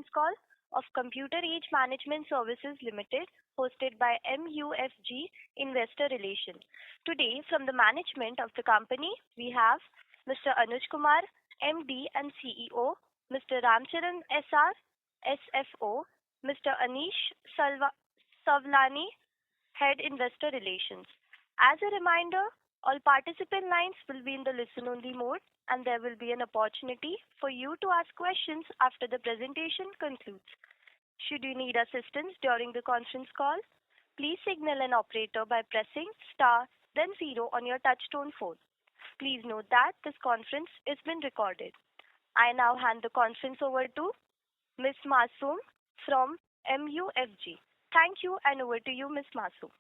call of Computer Age Management Services Limited, hosted by MUFG Investor Relations. Today, from the management of the company, we have Mr. Anuj Kumar, MD and CEO, Mr. Ramcharan SR, SFO, Mr. Anish Savlani, Head Investor Relations. As a reminder, all participant lines will be in the listen-only mode, and there will be an opportunity for you to ask questions after the presentation concludes. Should you need assistance during the conference call, please signal an operator by pressing star then 0 on your touchtone phone. Please note that this conference is being recorded. I now hand the conference over to Ms. Masoom from MUFG. Thank you, and over to you, Ms. Masoom.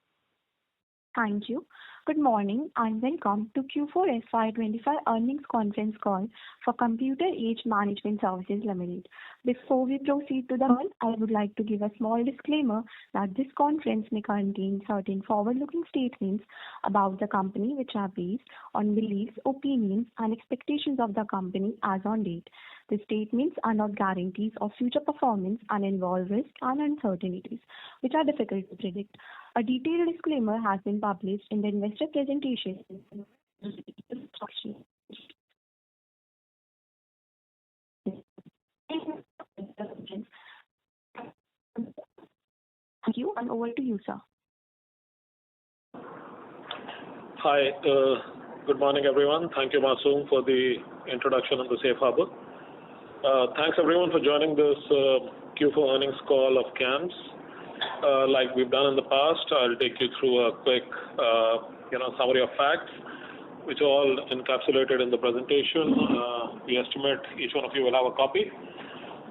Thank you. Good morning and welcome to Q4FY25 earnings conference call for Computer Age Management Services Limited. Before we proceed to the call, I would like to give a small disclaimer that this conference may contain certain forward-looking statements about the company which are based on beliefs, opinions, and expectations of the company as on date. The statements are not guarantees of future performance and involve risks and uncertainties, which are difficult to predict. A detailed disclaimer has been published in the investor presentation. Thank you, and over to you, sir. Hi, good morning, everyone. Thank you, Masoom, for the introduction and the safe harbor. Thanks, everyone, for joining this Q4 earnings call of CAMS. Like we've done in the past, I'll take you through a quick, summary of facts, which are all encapsulated in the presentation. We estimate each one of you will have a copy.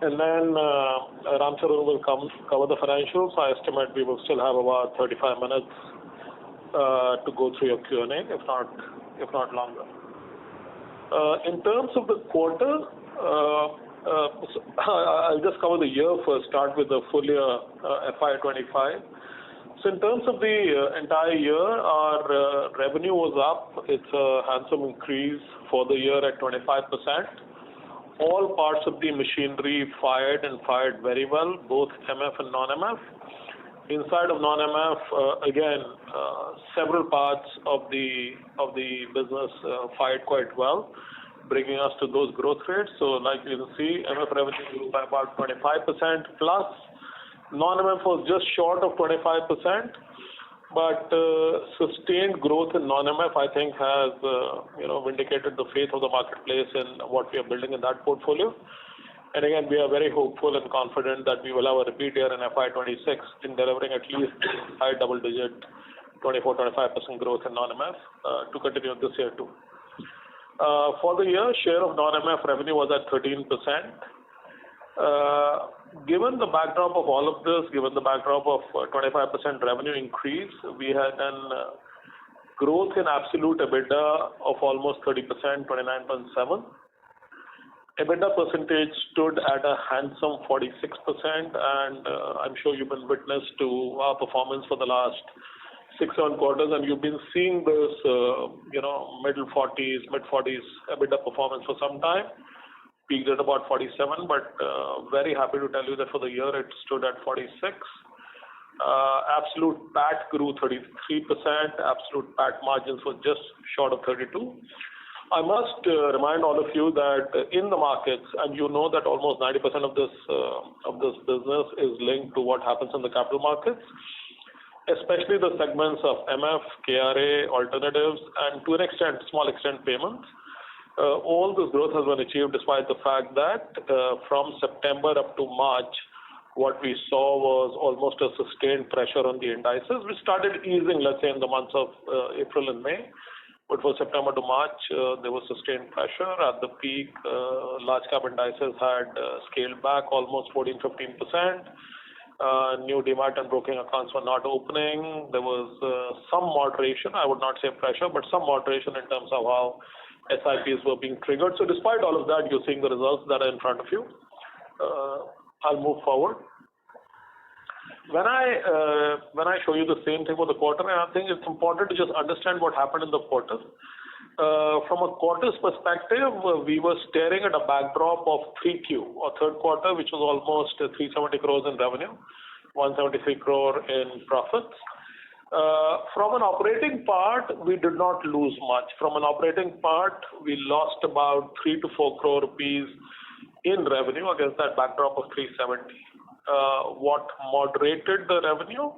And then Ramcharan will cover the financials. I estimate we will still have about 35 minutes to go through your Q&A, if not longer. In terms of the quarter, I'll just cover the year first, start with the full year FY25. So in terms of the entire year, our revenue was up. It's a handsome increase for the year at 25%. All parts of the machinery fired very well, both MF and non-MF. Inside of non-MF, again, several parts of the business fired quite well, bringing us to those growth rates. So like you can see, MF revenue grew by about 25% plus. Non-MF was just short of 25%, but sustained growth in non-MF, I think, has vindicated the faith of the marketplace in what we are building in that portfolio. And again, we are very hopeful and confident that we will have a repeat year in FY26 in delivering at least high double-digit 24-25% growth in non-MF to continue this year too. For the year, share of non-MF revenue was at 13%. Given the backdrop of all of this, given the backdrop of 25% revenue increase, we had a growth in absolute EBITDA of almost 30%, 29.7%. EBITDA percentage stood at a handsome 46%, and I'm sure you've been witness to our performance for the last 6-7 quarters, and you've been seeing this, middle 40s, mid 40s EBITDA performance for some time. Peaked at about 47, but very happy to tell you that for the year it stood at 46. Absolute PAT grew 33%. Absolute PAT margins were just short of 32. I must remind all of you that in the markets, and you know that almost 90% of this business is linked to what happens in the capital markets, especially the segments of MF, KRA, alternatives, and to an extent, small extent payments. All this growth has been achieved despite the fact that from September up to March, what we saw was almost a sustained pressure on the indices, which started easing, let's say, in the months of April and May. But for September to March, there was sustained pressure. At the peak, large cap indices had scaled back almost 14-15%. New demat and broking accounts were not opening. There was some moderation, I would not say pressure, but some moderation in terms of how SIPs were being triggered. So despite all of that, you're seeing the results that are in front of you. I'll move forward. When I show you the same thing for the quarter, and I think it's important to just understand what happened in the quarter. From a quarter's perspective, we were staring at a backdrop of 3Q or third quarter, which was almost 370 crores in revenue, 173 crore in profits. From an operating part, we did not lose much. From an operating part, we lost about 3 to 4 crore rupees in revenue against that backdrop of 370. What moderated the revenue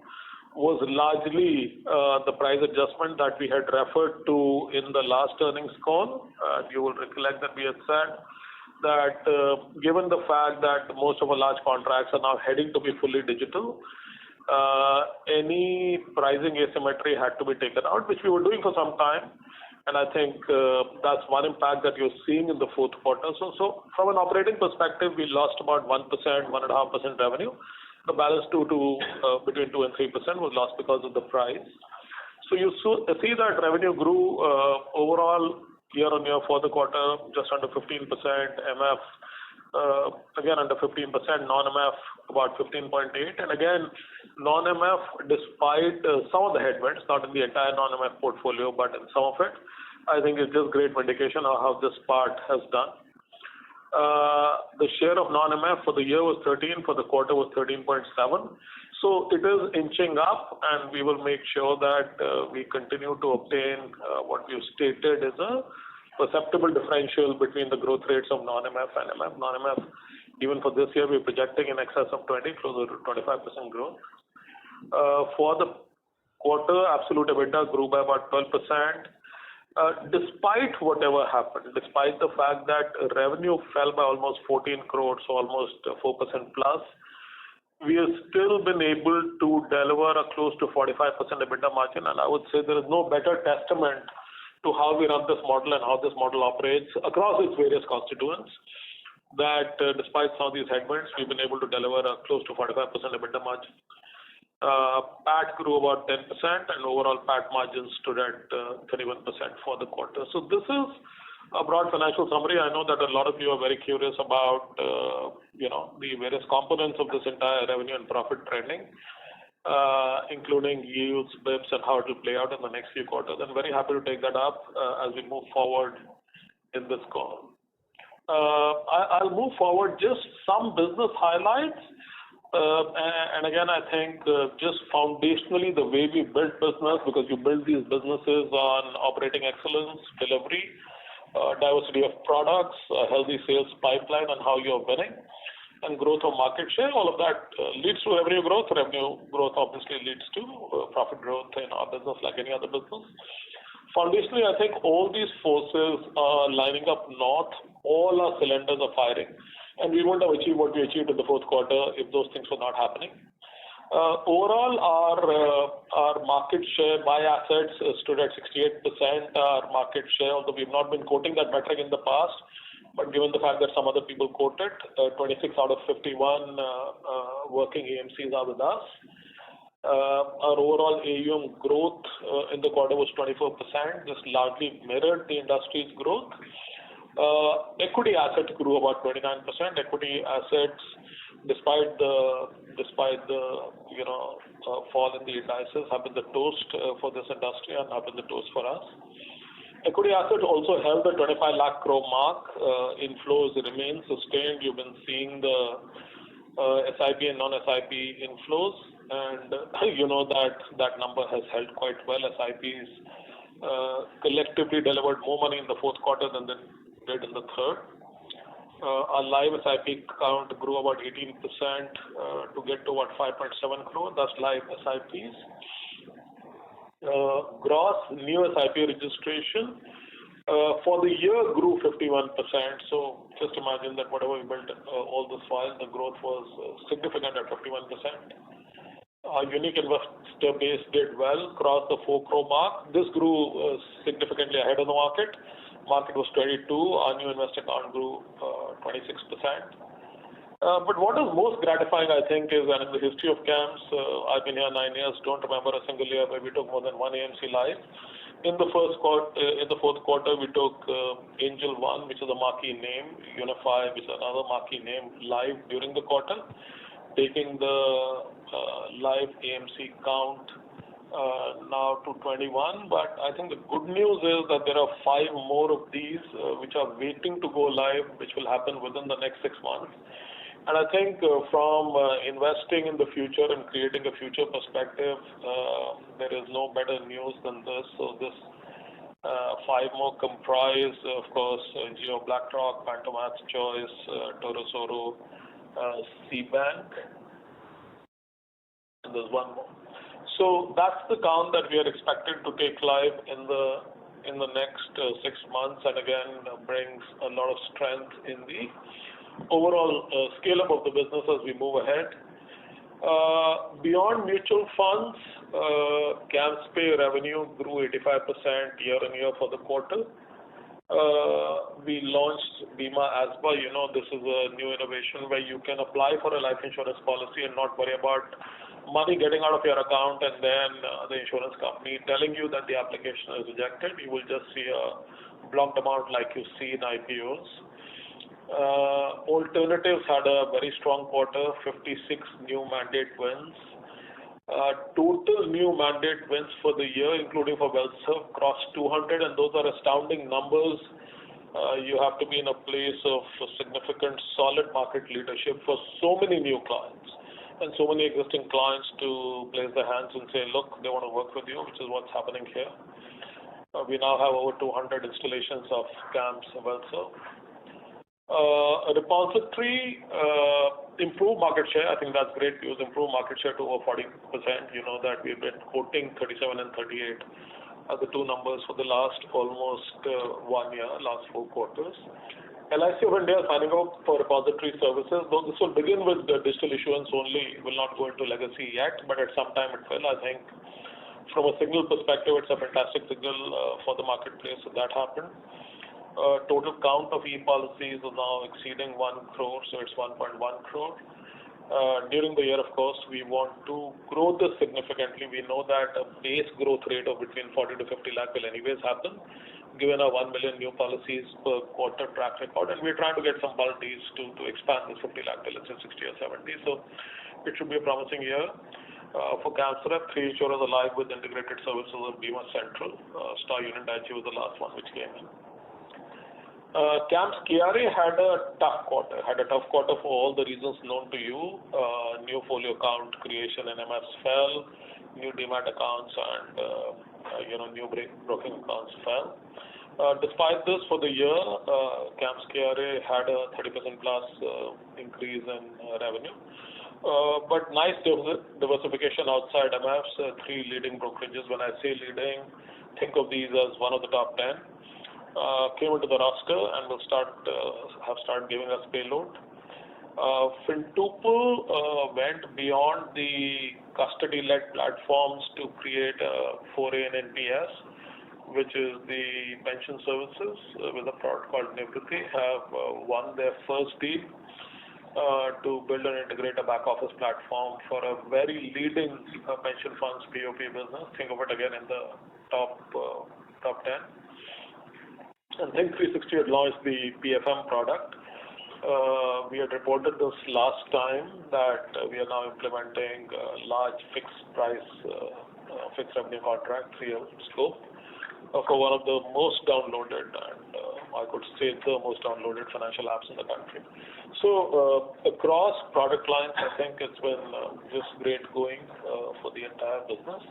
was largely the price adjustment that we had referred to in the last earnings call. You will recollect that we had said that given the fact that most of our large contracts are now heading to be fully digital, any pricing asymmetry had to be taken out, which we were doing for some time. And I think that's one impact that you're seeing in the fourth quarter. So from an operating perspective, we lost about 1%, 1.5% revenue. The balance between 2 and 3% was lost because of the price. So you see that revenue grew overall year on year for the quarter just under 15%, MF again under 15%, non-MF about 15.8%, and again non-MF despite some of the headwinds, not in the entire non-MF portfolio, but in some of it, I think it's just great vindication of how this part has done. The share of non-MF for the year was 13, for the quarter was 13.7. So it is inching up, and we will make sure that we continue to obtain what we've stated is a perceptible differential between the growth rates of non-MF and MF. Non-MF, even for this year, we're projecting in excess of 20, closer to 25% growth. For the quarter, absolute EBITDA grew by about 12%. Despite whatever happened, despite the fact that revenue fell by almost 14 crores, so almost 4% plus, we have still been able to deliver a close to 45% EBITDA margin, and I would say there is no better testament to how we run this model and how this model operates across its various constituents, that despite some of these headwinds, we've been able to deliver a close to 45% EBITDA margin. PAT grew about 10%, and overall PAT margins stood at 31% for the quarter. So this is a broad financial summary. I know that a lot of you are very curious about the various components of this entire revenue and profit trending, including yields, BIPs, and how it will play out in the next few quarters. I'm very happy to take that up as we move forward in this call. I'll move forward just some business highlights. And again, I think just foundationally, the way we build business, because you build these businesses on operating excellence, delivery, diversity of products, a healthy sales pipeline, and how you're winning, and growth of market share, all of that leads to revenue growth. Revenue growth obviously leads to profit growth in our business like any other business. Foundationally, I think all these forces are lining up north. All our cylinders are firing. And we wouldn't have achieved what we achieved in the fourth quarter if those things were not happening. Overall, our market share by assets stood at 68%. Our market share, although we've not been quoting that metric in the past, but given the fact that some other people quote it, 26 out of 51 working AMCs are with us. Our overall AUM growth in the quarter was 24%. This largely mirrored the industry's growth. Equity assets grew about 29%. Equity assets, despite the fall in the indices, have been the toast for this industry and have been the toast for us. Equity assets also held the 25 lakh crore mark. Inflows remain sustained. You've been seeing the SIP and non-SIP inflows, and you know that number has held quite well. SIPs collectively delivered more money in the fourth quarter than they did in the third. Our live SIP count grew about 18% to get to about 5.7 crore. That's live SIPs. Gross new SIP registration for the year grew 51%. So just imagine that whatever we built all this while, the growth was significant at 51%. Our unique investor base did well, crossed the 4 crore mark. This grew significantly ahead of the market. Market was 22. Our new investor count grew 26%. But what is most gratifying, I think, is that in the history of CAMS, I've been here 9 years, don't remember a single year where we took more than one AMC live. In the fourth quarter, we took Angel One, which is a marquee name, Unify, which is another marquee name, live during the quarter, taking the live AMC count now to 21, but I think the good news is that there are 5 more of these which are waiting to go live, which will happen within the next 6 months. And I think from investing in the future and creating a future perspective, there is no better news than this. So this 5 more comprise, of course, Geo BlackRock, Pantomath's Choice, Torosoro, C-Bank, and there's 1 more. So that's the count that we are expected to take live in the next 6 months, and again brings a lot of strength in the overall scale up of the business as we move ahead. Beyond mutual funds, CAMS Pay revenue grew 85% year-on-year for the quarter. We launched Bima Asba. This is a new innovation where you can apply for a life insurance policy and not worry about money getting out of your account and then the insurance company telling you that the application is rejected. You will just see a blocked amount like you see in IPOs. Alternatives had a very strong quarter, 56 new mandate wins. Total new mandate wins for the year, including for WealthServ, crossed 200, and those are astounding numbers. You have to be in a place of significant, solid market leadership for so many new clients and so many existing clients to place their hands and say, look, they want to work with you, which is what's happening here. We now have over 200 installations of CAMS WealthServ. A repository, improved market share. I think that's great news. Improved market share to over 40%. You know that we've been quoting 37 and 38 as the 2 numbers for the last almost 1 year, last 4 quarters. LIC of India is signing up for repository services, though this will begin with the digital issuance only. It will not go into legacy yet, but at some time it will. I think from a signal perspective, it's a fantastic signal for the marketplace if that happened. Total count of e-policies is now exceeding 1 crore, so it's 1.1 crore. During the year, of course, we want to grow this significantly. We know that a base growth rate of between 40 to 50 lakh will anyways happen, given our 1 million new policies per quarter track record, and we're trying to get some policies to expand this 50 lakh till let's say 60 or 70. So it should be a promising year. For CAMS Rep, 3 insurers are live with integrated services of Bima Central. Star Union Daiichi was the last one which came in. CAMS KRA had a tough quarter for all the reasons known to you. New folio account creation in MS fell, new demat accounts and new broking accounts fell. Despite this, for the year, CAMS KRA had a 30% plus increase in revenue. But nice diversification outside MFs, 3 leading brokerages. When I say leading, think of these as one of the top 10. Came into the roster and will have started giving us payload. Fintuple went beyond the custody-led platforms to create a foray in NPS, which is the pension services with a product called Nivriti, have won their first deal to build and integrate a back office platform for a very leading pension funds POP business. Think of it again in the top 10. And Think360 had launched the PFM product. We had reported this last time that we are now implementing large fixed revenue contract, 3-year scope, for one of the most downloaded and I could say the most downloaded financial apps in the country. So across product lines, I think it's been just great going for the entire business.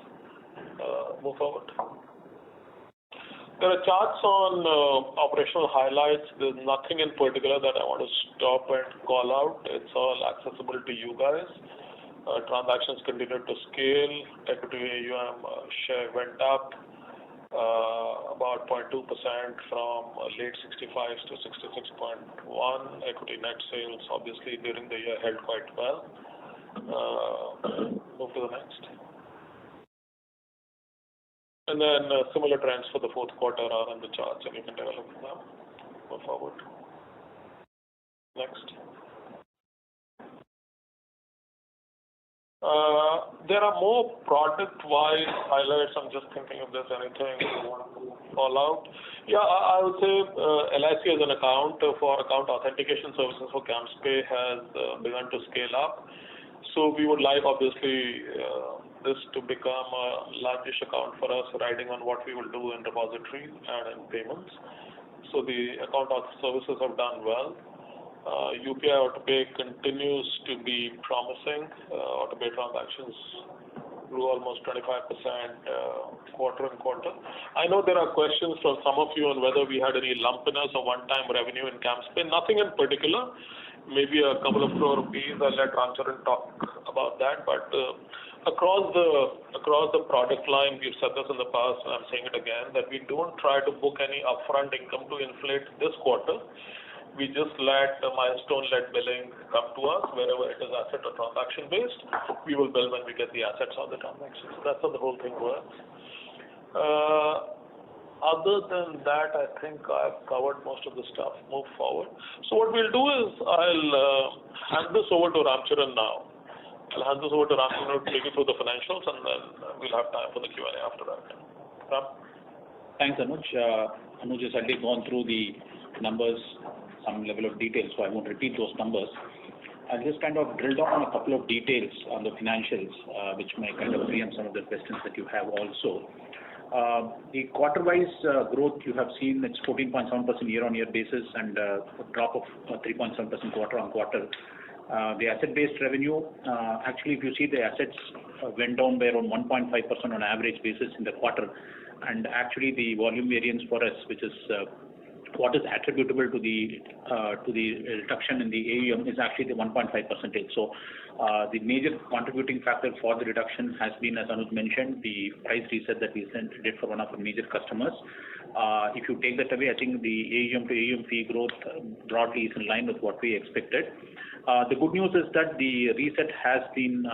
Move forward. There are charts on operational highlights. There's nothing in particular that I want to stop and call out. It's all accessible to you guys. Transactions continued to scale. Equity AUM share went up about 0.2% from late 65s to 66.1. Equity net sales, obviously, during the year held quite well. Move to the next. And then similar trends for the 4th quarter are on the charts, and you can take a look at them. Go forward. Next. There are more product-wise highlights. I'm just thinking if there's anything you want to call out. Yeah, I would say LIC as an account for account authentication services for CAMS Pay has begun to scale up. So we would like, obviously, this to become a largish account for us, riding on what we will do in depository and in payments. So the account services have done well. UPI AutoPay continues to be promising. AutoPay transactions grew almost 25% quarter on quarter. I know there are questions from some of you on whether we had any lumpiness or one-time revenue in CAMS Pay. Nothing in particular. Maybe a couple of crore rupees. I'll let Ramcharan talk about that. But across the product line, we've said this in the past, and I'm saying it again, that we don't try to book any upfront income to inflate this quarter. We just let the milestone-led billing come to us wherever it is asset or transaction-based. We will bill when we get the assets on the transaction. So that's how the whole thing works. Other than that, I think I've covered most of the stuff. Move forward. So what we'll do is I'll hand this over to Ramcharan now. I'll hand this over to Ramcharan to take you through the financials, and then we'll have time for the Q&A after that. Ram? Thanks, Anuj. Anuj has already gone through the numbers, some level of detail, so I won't repeat those numbers. I'll just kind of drill down on a couple of details on the financials, which may kind of preempt some of the questions that you have also. The quarter-wise growth you have seen, it's 14.7% year-on-year basis and a drop of 3.7% quarter-on-quarter. The asset-based revenue, actually, if you see the assets went down by around 1.5% on average basis in the quarter, and actually the volume variance for us, which is what is attributable to the reduction in the AUM, is actually the 1.5%. So the major contributing factor for the reduction has been, as Anuj mentioned, the price reset that we did for one of our major customers. If you take that away, I think the AUM to AUM fee growth broadly is in line with what we expected. The good news is that the reset has been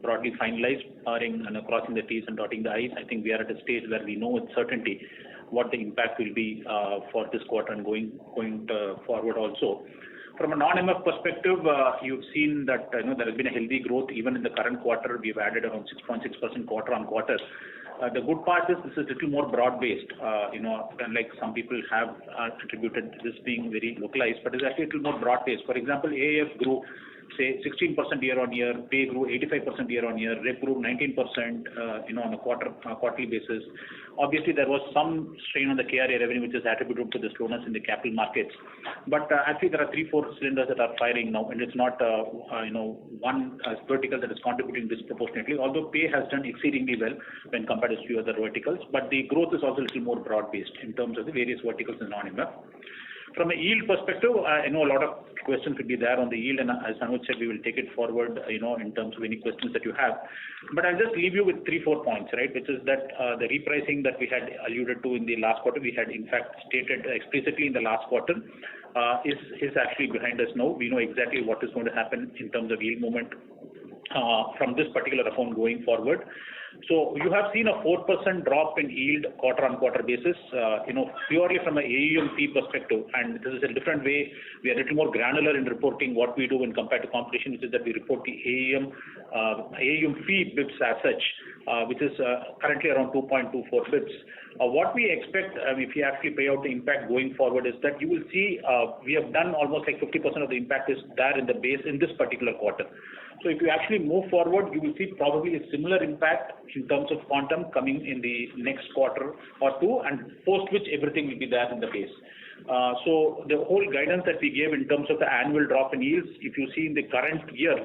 broadly finalized, barring and crossing the T's and dotting the I's. I think we are at a stage where we know with certainty what the impact will be for this quarter and going forward also. From a non-MF perspective, you've seen that there has been a healthy growth even in the current quarter. We've added around 6.6% quarter on quarter. The good part is this is a little more broad-based, unlike some people have attributed this being very localized, but it's actually a little more broad-based. For example, AIF grew, say, 16% year-on-year, Pay grew 85% year-on-year, Rep grew 19%, on a quarterly basis. Obviously, there was some strain on the KRA revenue, which is attributed to the slowness in the capital markets. But actually, there are 3-4 cylinders that are firing now, and it's not, one vertical that is contributing disproportionately. Although Pay has done exceedingly well when compared to a few other verticals, but the growth is also a little more broad-based in terms of the various verticals in non-MF. From a yield perspective, I know a lot of questions could be there on the yield, and as Anuj said, we will take it forward, in terms of any questions that you have. But I'll just leave you with 3-4 points, right? Which is that the repricing that we had alluded to in the last quarter, we had in fact stated explicitly in the last quarter, is actually behind us now. We know exactly what is going to happen in terms of yield movement from this particular account going forward. So you have seen a 4% drop in yield quarter-on-quarter basis, purely from an AUM fee perspective. And this is a different way. We are a little more granular in reporting what we do when compared to competition, which is that we report the AUM fee bips as such, which is currently around 2.24 bips. What we expect, if you actually pay out the impact going forward, is that you will see we have done almost like 50% of the impact is there in the base in this particular quarter. So if you actually move forward, you will see probably a similar impact in terms of quantum coming in the next quarter or two, and post which everything will be there in the base. So the whole guidance that we gave in terms of the annual drop in yields, if you see in the current year,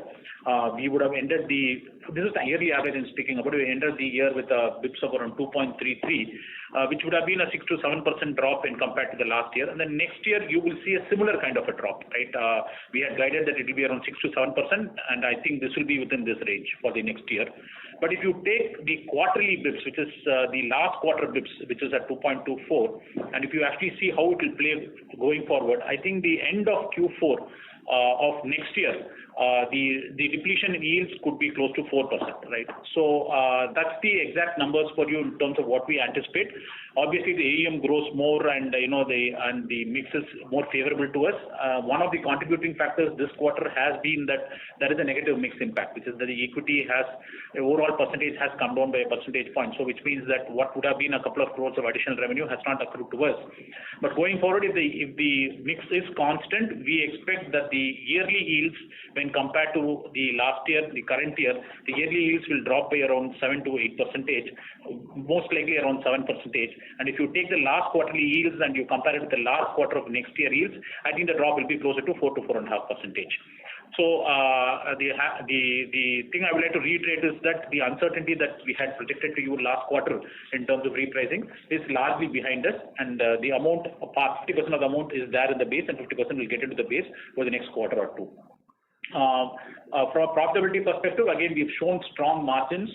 we would have ended this is the yearly average I'm speaking about, we ended the year with a bips of around 2.33, which would have been a 6 to 7% drop in compared to the last year. And then next year, you will see a similar kind of a drop, right? We had guided that it will be around 6 to 7%, and I think this will be within this range for the next year. But if you take the quarterly bips, which is the last quarter bips, which is at 2.24, and if you actually see how it will play going forward, I think the end of Q4 of next year, the depletion in yields could be close to 4%, right? So that's the exact numbers for you in terms of what we anticipate. Obviously, the AUM grows more, and the mix is more favorable to us. One of the contributing factors this quarter has been that there is a negative mix impact, which is that the equity the overall percentage has come down by a percentage point. So which means that what would have been a couple of crores of additional revenue has not accrued to us. But going forward, if the mix is constant, we expect that the yearly yields, when when compared to the last year, the current year, the yearly yields will drop by around 7 to 8%, most likely around 7%. And if you take the last quarterly yields and you compare it with the last quarter of next year yields, I think the drop will be closer to 4 to 4.5%. So the thing I would like to reiterate is that the uncertainty that we had projected to you last quarter in terms of repricing is largely behind us, and the amount, 50% of the amount is there in the base, and 50% will get into the base for the next quarter or two. From a profitability perspective, again, we've shown strong margins.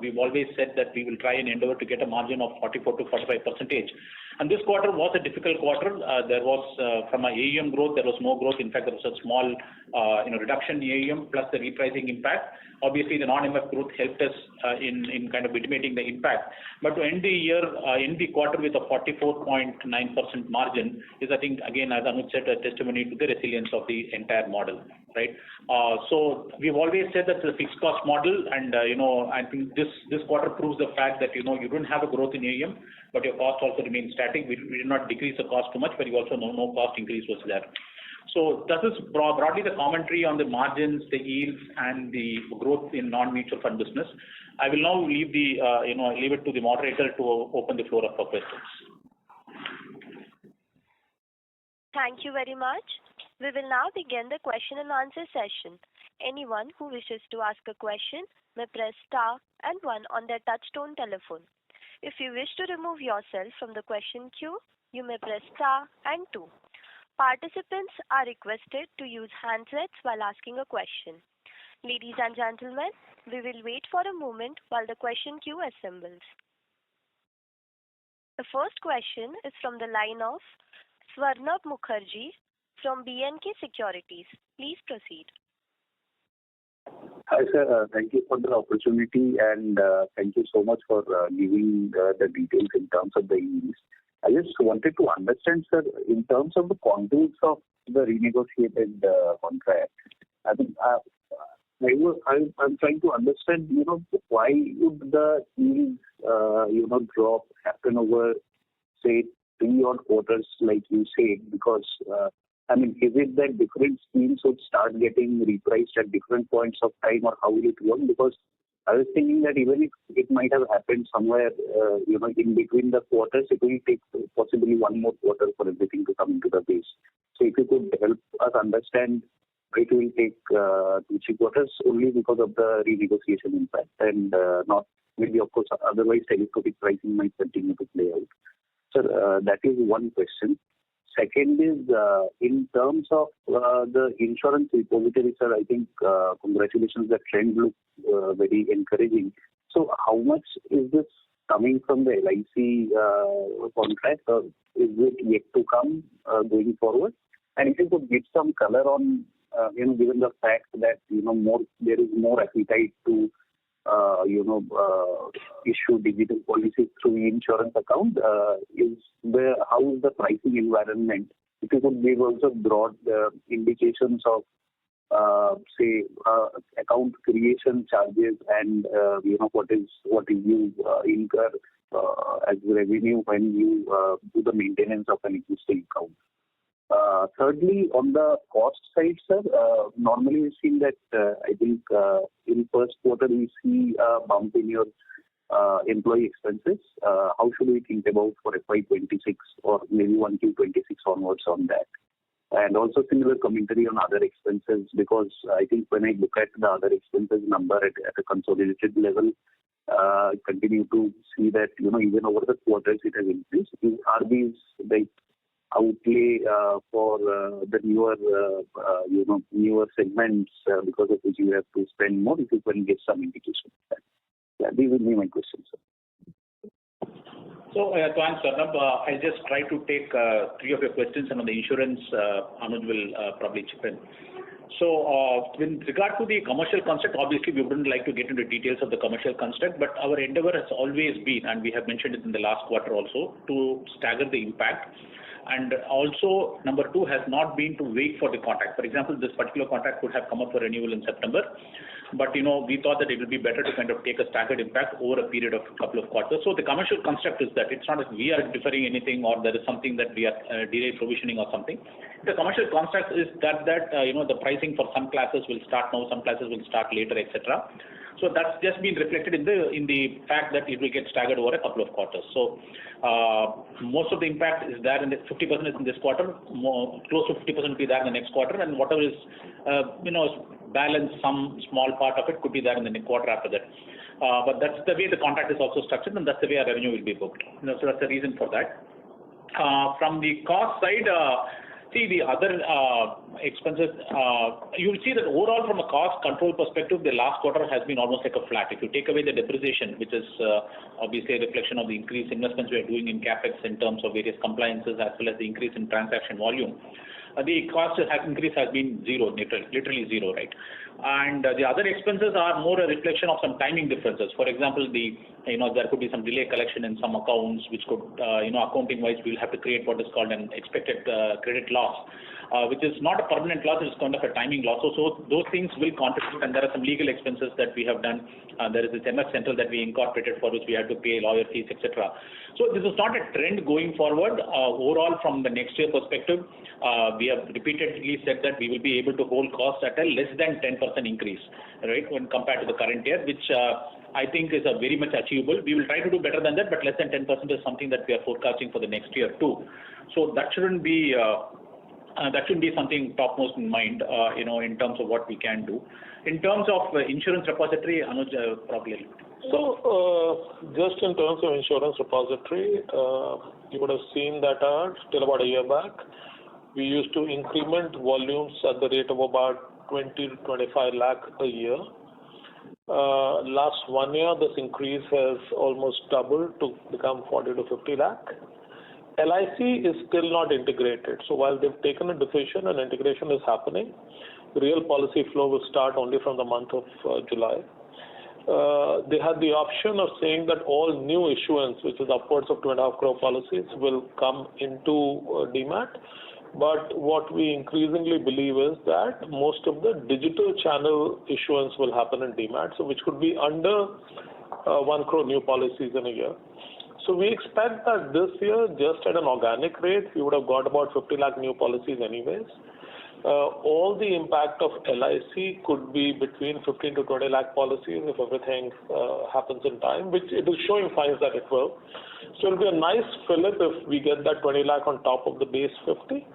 We've always said that we will try and endeavor to get a margin of 44 to 45%. And this quarter was a difficult quarter. There was, from our AUM growth, there was no growth. In fact, there was a small, reduction in AUM plus the repricing impact. Obviously, the non-MF growth helped us in kind of mitigating the impact. But to end the year, end the quarter with a 44.9% margin is, I think, again, as Anuj said, a testimony to the resilience of the entire model, right? So we've always said that it's a fixed cost model, and I think this quarter proves the fact that you don't have a growth in AUM, but your cost also remains static. We did not decrease the cost too much, but you also know no cost increase was there. So that is broadly the commentary on the margins, the yields, and the growth in non-mutual fund business. I will now leave it to the moderator to open the floor up for questions. Thank you very much. We will now begin the question and answer session. Anyone who wishes to ask a question may press star and 1 on their touchtone telephone. If you wish to remove yourself from the question queue, you may press star and 2. Participants are requested to use handsets while asking a question. Ladies and gentlemen, we will wait for a moment while the question queue assembles. The first question is from the line of Swarnabh Mukherjee from B&K Securities. Please proceed. Hi, sir. Thank you for the opportunity, and thank you so much for giving the details in terms of the yields. I just wanted to understand, sir, in terms of the contours of the renegotiated contract. I think I'm trying to understand, why would the yields, drop happen over, say, 3 odd quarters, like you said? Because is it that different schemes would start getting repriced at different points of time, or how will it work? Because I was thinking that even if it might have happened somewhere, in between the quarters, it will take possibly one more quarter for everything to come into the base. So if you could help us understand, it will take 2-3 quarters only because of the renegotiation impact, and not maybe, of course, otherwise telescopic pricing might continue to play out. Sir, that is one question. Second is, in terms of the insurance repository, sir, I think congratulations, the trend looks very encouraging. So how much is this coming from the LIC contract, or is it yet to come going forward? And if you could give some color on, given the fact that, there is more appetite to issue digital policies through insurance account, how is the pricing environment? If you could give also broad indications of, say, account creation charges, and what you incur as revenue when you do the maintenance of an existing account. Thirdly, on the cost side, sir, normally we've seen that I think in first quarter we see a bump in your employee expenses. How should we think about for FY26 or maybe 1Q26 onwards on that? And also similar commentary on other expenses, because I think when I look at the other expenses number at a consolidated level, I continue to see that even over the quarters it has increased. Are these like outlay for the newer segments because of which you have to spend more? If you can give some indication of that. Yeah, these will be my questions, sir. So, thanks, Swarnabh. I'll just try to take 3 of your questions, and on the insurance, Anuj will probably chip in. So, with regard to the commercial construct, obviously we wouldn't like to get into details of the commercial construct, but our endeavor has always been, and we have mentioned it in the last quarter also, to stagger the impact. And also, number 2 has not been to wait for the contract. For example, this particular contract could have come up for renewal in September. But we thought that it would be better to kind of take a staggered impact over a period of a couple of quarters. So the commercial construct is that it's not that we are deferring anything or there is something that we are delayed provisioning or something. The commercial construct is that the pricing for some classes will start now, some classes will start later, etc. So that's just been reflected in the fact that it will get staggered over a couple of quarters. So most of the impact is there in the 50% is in this quarter, close to 50% will be there in the next quarter, and whatever is balance, some small part of it could be there in the next quarter after that. But that's the way the contract is also structured, and that's the way our revenue will be booked. So that's the reason for that. From the cost side, see the other expenses, you will see that overall from a cost control perspective, the last quarter has been almost like a flat. If you take away the depreciation, which is obviously a reflection of the increased investments we are doing in CapEx in terms of various compliances as well as the increase in transaction volume, the cost increase has been zero, literally zero, right? And the other expenses are more a reflection of some timing differences. For example, there could be some delay collection in some accounts, which could, accounting-wise, we'll have to create what is called an expected credit loss, which is not a permanent loss, it's kind of a timing loss. So those things will contribute, and there are some legal expenses that we have done. There is this MS Central that we incorporated for which we had to pay lawyer fees, etc. So this is not a trend going forward. Overall, from the next year perspective, we have repeatedly said that we will be able to hold costs at a less than 10% increase, right, when compared to the current year, which I think is very much achievable. We will try to do better than that, but less than 10% is something that we are forecasting for the next year too. So that shouldn't be something topmost in mind, in terms of what we can do. In terms of insurance repository, Anuj, probably. So, just in terms of insurance repository, you would have seen that till about a year back, we used to increment volumes at the rate of about 20 to 25 lakh a year. Last 1 year, this increase has almost doubled to become 40 to 50 lakh. LIC is still not integrated. So while they've taken a decision and integration is happening, real policy flow will start only from the month of July. They had the option of saying that all new issuance, which is upwards of 2.5 crore policies, will come into DMAT. But what we increasingly believe is that most of the digital channel issuance will happen in DMAT, so which could be under 1 crore new policies in a year. So we expect that this year, just at an organic rate, we would have got about 50 lakh new policies anyways. All the impact of LIC could be between 15 to 20 lakh policies if everything happens in time, which it is showing signs that it will. So it will be a nice fillip if we get that 20 lakh on top of the base 50.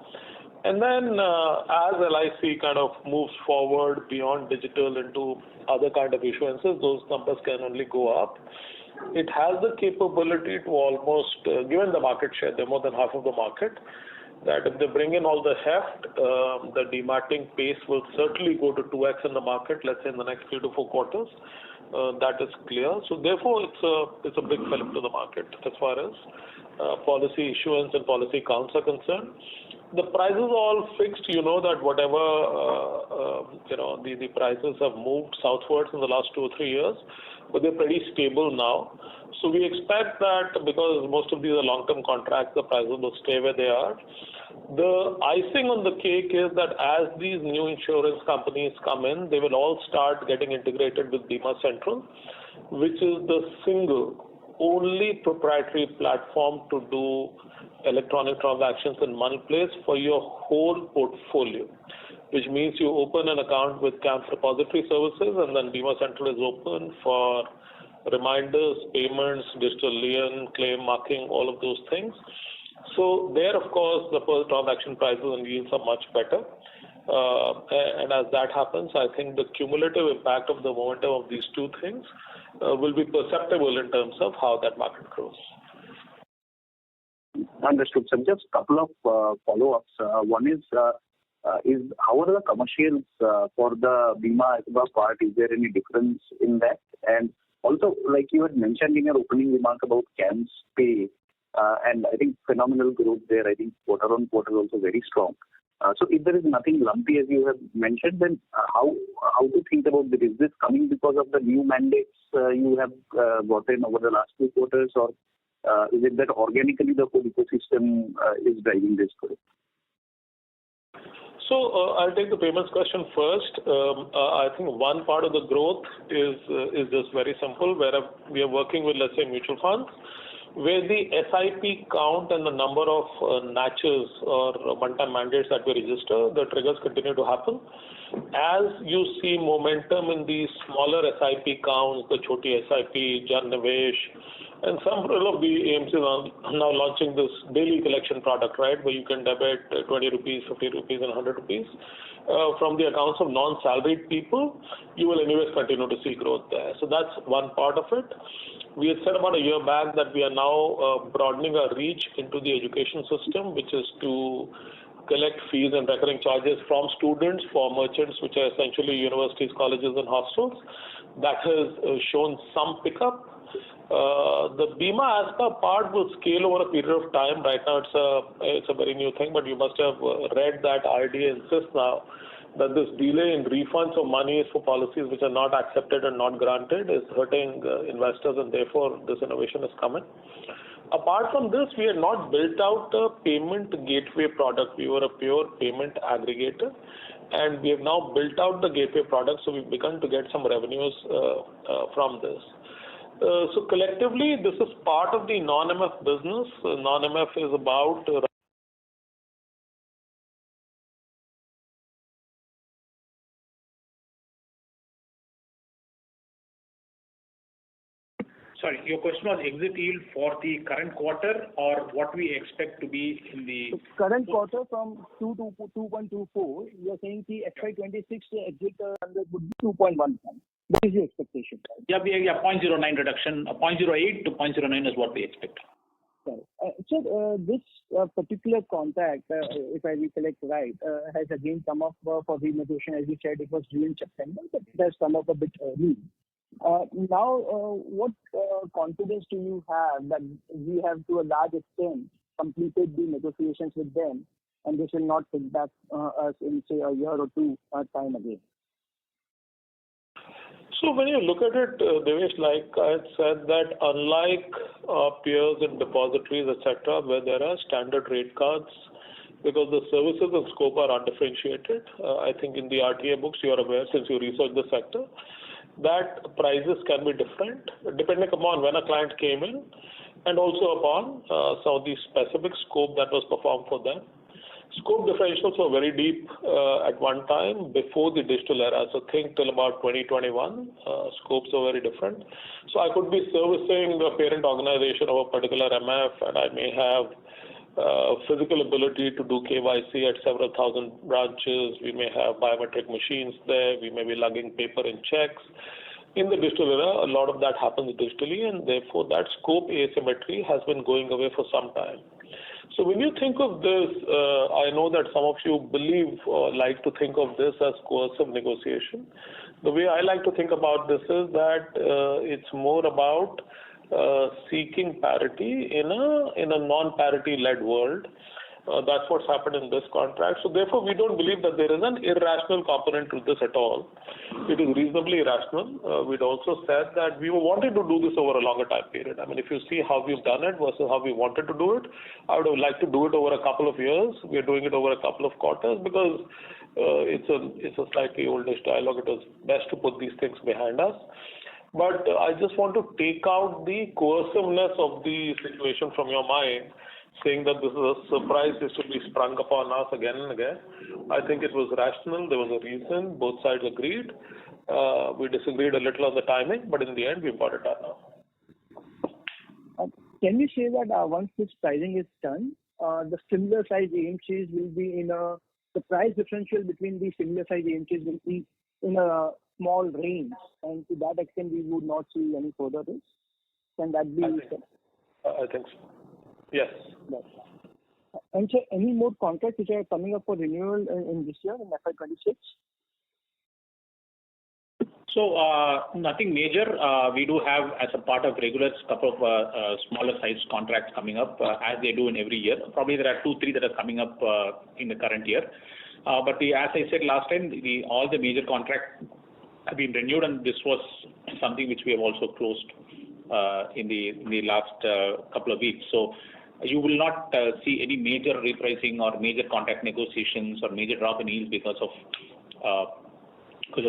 And then as LIC kind of moves forward beyond digital into other kind of issuances, those numbers can only go up. It has the capability to almost, given the market share, they're more than half of the market, that if they bring in all the heft, the dematting pace will certainly go to 2x in the market, let's say in the next 3 to 4 quarters. That is clear. So therefore, it's a big fillip to the market as far as policy issuance and policy counts are concerned. The prices are all fixed. You know that whatever, the prices have moved southwards in the last 2 or 3 years, but they're pretty stable now. So we expect that because most of these are long-term contracts, the prices will stay where they are. The icing on the cake is that as these new insurance companies come in, they will all start getting integrated with Bima Central, which is the only proprietary platform to do electronic transactions in one place for your whole portfolio, which means you open an account with CAMS repository services, and then Bima Central is open for reminders, payments, digital lien, claim marking, all of those things. So there, of course, the per transaction prices and yields are much better. And as that happens, I think the cumulative impact of the momentum of these two things will be perceptible in terms of how that market grows. Understood, sir. Just a couple of follow-ups. One is how are the commercials for the Bima part? Is there any difference in that? And also, like you had mentioned in your opening remark about CAMS Pay, and I think phenomenal growth there. I think quarter on quarter also very strong. So if there is nothing lumpy as you have mentioned, then how to think about this? Is this coming because of the new mandates you have gotten over the last 2 quarters, or is it that organically the whole ecosystem is driving this growth? I'll take the payments question first. I think one part of the growth is just very simple, where we are working with, let's say, mutual funds, where the SIP count and the number of natches or one-time mandates that we register, the triggers continue to happen. As you see momentum in these smaller SIP counts, the Choti SIP, Jan Nivesh, and several of the AMCs are now launching this daily collection product, right, where you can debit 20 rupees, 50 rupees, and 100 rupees from the accounts of non-salaried people. You will anyways continue to see growth there. So that's one part of it. We had said about a year back that we are now broadening our reach into the education system, which is to collect fees and recurring charges from students for merchants, which are essentially universities, colleges, and hostels. That has shown some pickup. The Bima ASPA part will scale over a period of time. Right now, it's a very new thing, but you must have read that RDA insists now that this delay in refunds of monies for policies which are not accepted and not granted is hurting investors, and therefore this innovation is coming. Apart from this, we had not built out a payment gateway product. We were a pure payment aggregator, and we have now built out the gateway product, so we've begun to get some revenues from this. So collectively, this is part of the non-MF business. Non-MF is about Sorry, your question was exit yield for the current quarter or what we expect to be in the current quarter from 2 to 2.24. You are saying the FY26 exit would be 2.1. What is your expectation? Yeah, 0.09 reduction, 0.08 to 0.09 is what we expect. So this particular contract, if I recollect right, has again come up for renegotiation. As you said, it was due in September, but it has come up a bit early. Now, what confidence do you have that we have to a large extent completed the negotiations with them and this will not take back us in, say, a year or two time again? So when you look at it, Devesh, like I had said, that unlike peers in depositories, etc., where there are standard rate cards, because the services and scope are undifferentiated, I think in the RTA books you are aware since you research the sector, that prices can be different depending upon when a client came in and also upon some of the specific scope that was performed for them. Scope differentials were very deep at one time before the digital era. So think till about 2021, scopes were very different. So I could be servicing the parent organization of a particular MF, and I may have physical ability to do KYC at several thousand branches. We may have biometric machines there. We may be lugging paper and checks. In the digital era, a lot of that happens digitally, and therefore that scope asymmetry has been going away for some time. So when you think of this, I know that some of you believe or like to think of this as coercive negotiation. The way I like to think about this is that it's more about seeking parity in a non-parity-led world. That's what's happened in this contract. So therefore, we don't believe that there is an irrational component to this at all. It is reasonably rational. We'd also said that we wanted to do this over a longer time period. I mean, if you see how we've done it versus how we wanted to do it, I would have liked to do it over a couple of years. We're doing it over a couple of quarters because it's a slightly oldish dialogue. It was best to put these things behind us. But I just want to take out the coerciveness of the situation from your mind, saying that this is a surprise, this will be sprung upon us again and again. I think it was rational, there was a reason, both sides agreed. We disagreed a little on the timing, but in the end, we've got it done now. Can we say that once this pricing is done, the similar size AMCs will be the price differential between the similar size AMCs will be in a small range, and to that extent, we would not see any further risk? Can that be? I think so. Yes. Yes. And so, any more contracts which are coming up for renewal in this year, in FY26? So, nothing major. We do have, as a part of regulars, a couple of smaller sized contracts coming up, as they do in every year. Probably there are 2-3 that are coming up in the current year. But as I said last time, all the major contracts have been renewed, and this was something which we have also closed in the last couple of weeks. So you will not see any major repricing or major contract negotiations or major drop in yields because of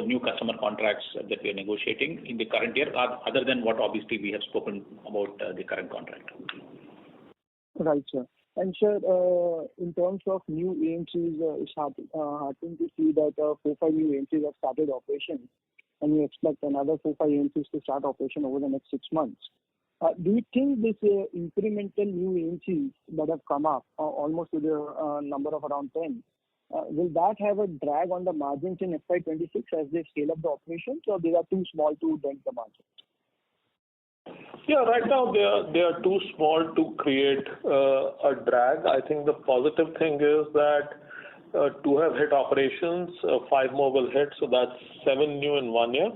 new customer contracts that we are negotiating in the current year, other than what obviously we have spoken about the current contract. Right, sir. And sir, in terms of new AMCs, it's heartening to see that 4-5 new AMCs have started operations, and we expect another 4-5 AMCs to start operation over the next 6 months. Do you think this incremental new AMCs that have come up, almost to the number of around 10, will that have a drag on the margins in FY26 as they scale up the operations, or they are too small to dent the margins? Yeah, right now they are too small to create a drag. I think the positive thing is that 2 have hit operations, 5 more will hit, so that's 7 new in 1 year.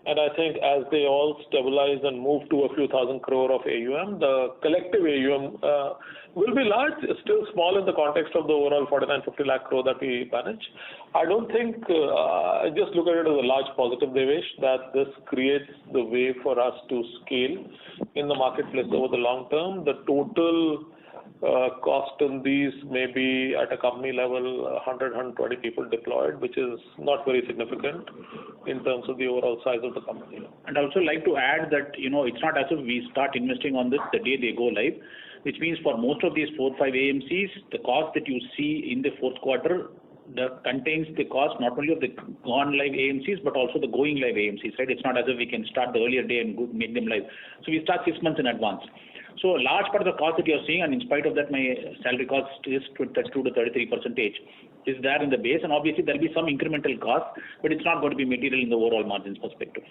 And I think as they all stabilize and move to a few thousand crore of AUM, the collective AUM will be large, still small in the context of the overall 49-50 lakh crore that we manage. I don't think, I just look at it as a large positive, Devesh, that this creates the way for us to scale in the marketplace over the long term. The total cost in these may be at a company level 100-120 people deployed, which is not very significant in terms of the overall size of the company. And I also like to add that it's not as if we start investing on this the day they go live, which means for most of these 4-5 AMCs, the cost that you see in the fourth quarter that contains the cost not only of the gone live AMCs but also the going live AMCs, right? It's not as if we can start the earlier day and make them live. So we start 6 months in advance. So a large part of the cost that you're seeing, and in spite of that, my salary cost is 32 to 33% is there in the base, and obviously there will be some incremental cost, but it's not going to be material in the overall margins perspective.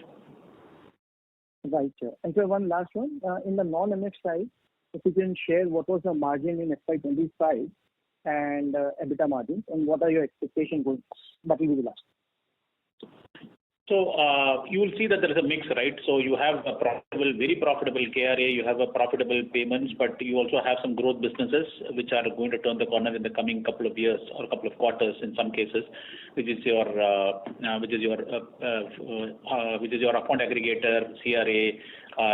Right, sir. And so one last one, in the non-MF side, if you can share what was the margin in FY25 and EBITDA margins, and what are your expectations going? That will be the last. So you will see that there is a mix, right? So you have a very profitable KRA, you have a profitable payments, but you also have some growth businesses which are going to turn the corner in the coming couple of years or couple of quarters in some cases, which is your account aggregator, CRA,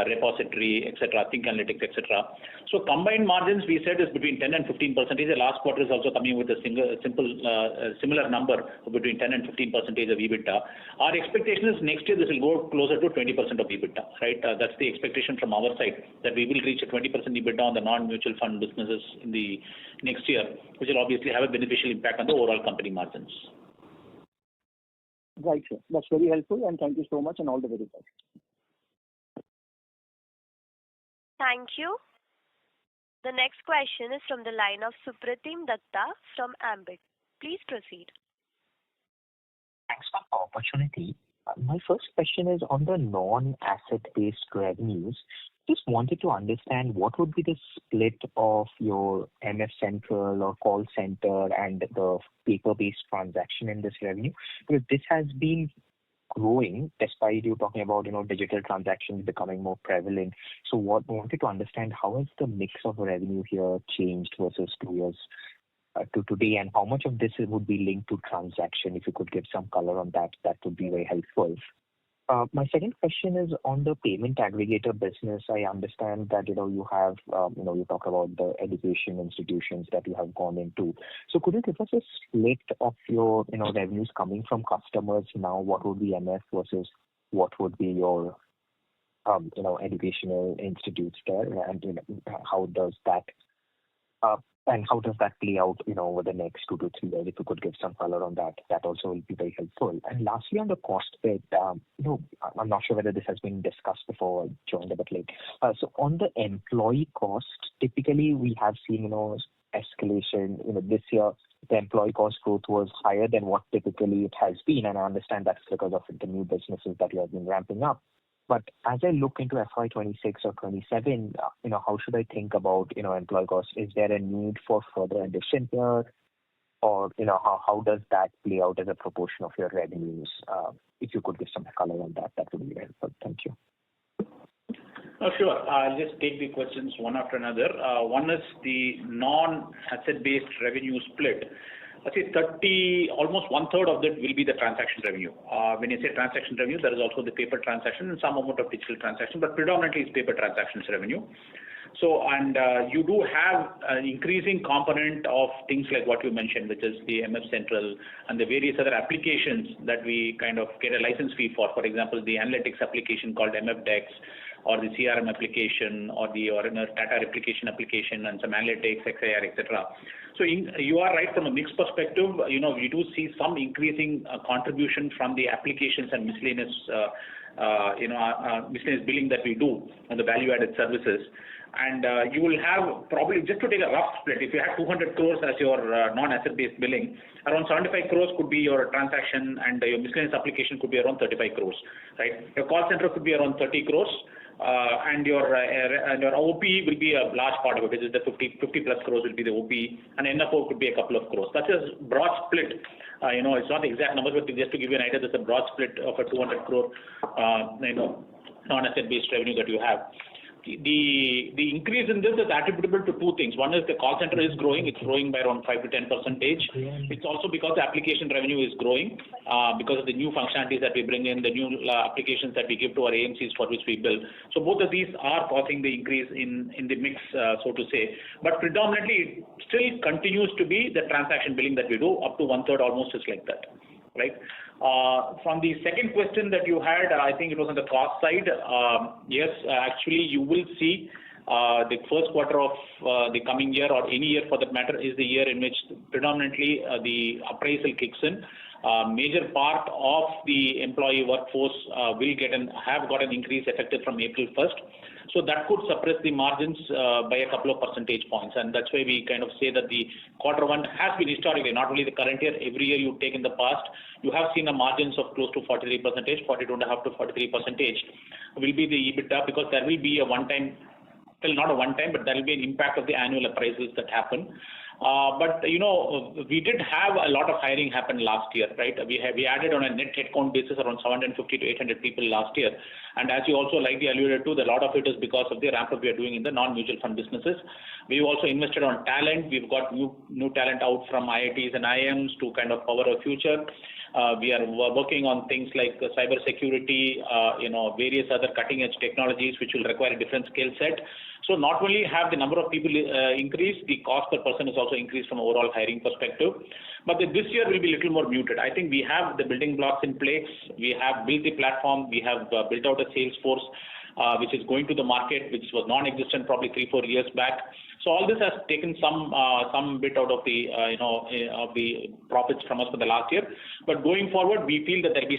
repository, etc., Think Analytics, etc. So combined margins we said is between 10 and 15%. The last quarter is also coming with a similar number of between 10 and 15% of EBITDA. Our expectation is next year this will go closer to 20% of EBITDA, right? That's the expectation from our side, that we will reach a 20% EBITDA on the non-mutual fund businesses in the next year, which will obviously have a beneficial impact on the overall company margins. Right, sir. That's very helpful, and thank you so much, and all the very best. Thank you. The next question is from the line of Supratim Datta from Ambit. Please proceed. Thanks for the opportunity. My first question is on the non-asset-based revenues. Just wanted to understand what would be the split of your MF Central or call center and the paper-based transaction in this revenue, because this has been growing despite you talking about digital transactions becoming more prevalent. So wanted to understand how has the mix of revenue here changed versus 2 years to today, and how much of this would be linked to transaction? If you could give some color on that, that would be very helpful. My second question is on the payment aggregator business. I understand that you have you talk about the education institutions that you have gone into. So could you give us a split of your revenues coming from customers now? What would be MF versus what would be your educational institutes there, and how does that play out over the next 2 to 3 years? If you could give some color on that, that also will be very helpful. And lastly, on the cost bit, I'm not sure whether this has been discussed before. I joined a bit late. So on the employee cost, typically we have seen escalation. This year the employee cost growth was higher than what typically it has been, and I understand that's because of the new businesses that you have been ramping up. But as I look into FY26 or 27, how should I think about employee costs? Is there a need for further addition here, or how does that play out as a proportion of your revenues? If you could give some color on that, that would be very helpful. Thank you. Sure. I'll just take the questions one after another. One is the non-asset-based revenue split. I say almost 1/3 of that will be the transaction revenue. When you say transaction revenue, there is also the paper transaction and some amount of digital transaction, but predominantly it's paper transactions revenue. So, and you do have an increasing component of things like what you mentioned, which is the MF Central and the various other applications that we kind of get a license fee for. For example, the analytics application called MF Dex, or the CRM application, or the data replication application, and some analytics, XIR, etc. So you are right from a mix perspective. We do see some increasing contribution from the applications and miscellaneous, miscellaneous billing that we do on the value-added services. And you will have probably, just to take a rough split, if you have 200 crores as your non-asset-based billing, around 75 crores could be your transaction, and your miscellaneous application could be around 35 crores, right? Your call center could be around 30 crores. And your OP will be a large part of it, which is the 50 plus crores will be the OP, and NFO could be a couple of crores. That's a broad split. It's not the exact numbers, but just to give you an idea, there's a broad split of a 200 crore, non-asset based revenue that you have. The increase in this is attributable to two things. One is the call center is growing. It's growing by around 5 to 10%. It's also because the application revenue is growing because of the new functionalities that we bring in, the new applications that we give to our AMCs for which we bill. So both of these are causing the increase in the mix, so to say. But predominantly, it still continues to be the transaction billing that we do. Up to 1/3 almost is like that, right? From the second question that you had, I think it was on the cost side. Yes, actually, you will see the first quarter of the coming year, or any year for that matter, is the year in which predominantly the appraisal kicks in. Major part of the employee workforce have got an increase effective from April 1st. So that could suppress the margins by a couple of percentage points, and that's why we kind of say that the quarter one has been historically, not only the current year, every year you take in the past, you have seen a margins of close to 43%, 42.5% to 43% will be the EBITDA, because there will be a one-time, well, not a one-time, but there will be an impact of the annual appraisals that happen. But we did have a lot of hiring happen last year, right? We added on a net headcount basis around 750 to 800 people last year, and as you also likely alluded to, a lot of it is because of the ramp up we are doing in the non-mutual fund businesses. We've also invested on talent. We've got new talent out from IITs and IIMs to kind of power our future. We are working on things like cyber security, various other cutting edge technologies which will require a different skill set. So not only have the number of people increased, the cost per person is also increased from overall hiring perspective. But this year will be a little more muted. I think we have the building blocks in place. We have built the platform. We have built out a sales force which is going to the market, which was non-existent probably 3-4 years back. So all this has taken some bit out of the of the profits from us for the last year. But going forward, we feel that there will be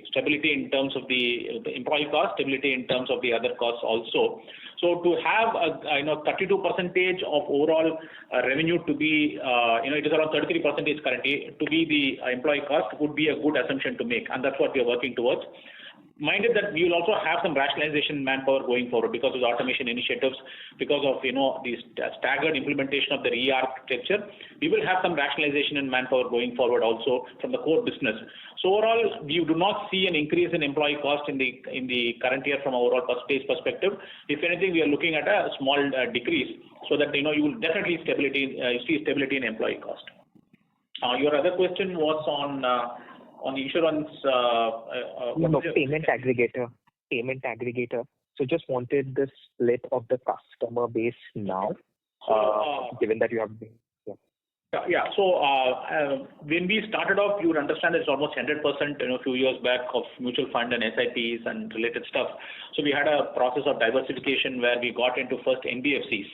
stability in terms of the employee cost, stability in terms of the other costs also. So to have a 32% of overall revenue to be it is around 33% currently to be the employee cost would be a good assumption to make, and that's what we are working towards. Minded that we will also have some rationalization in manpower going forward because of the automation initiatives, because of the staggered implementation of the re-architecture. We will have some rationalization in manpower going forward also from the core business. So overall, we do not see an increase in employee cost in the current year from overall space perspective. If anything, we are looking at a small decrease, so that you will definitely see stability in employee cost. Your other question was on insurance. Payment aggregator. So just wanted the split of the customer base now, given that you have been. Yeah. So when we started off, you would understand it's almost 100% a few years back of mutual fund and SIPs and related stuff. So we had a process of diversification where we got into first NBFCs.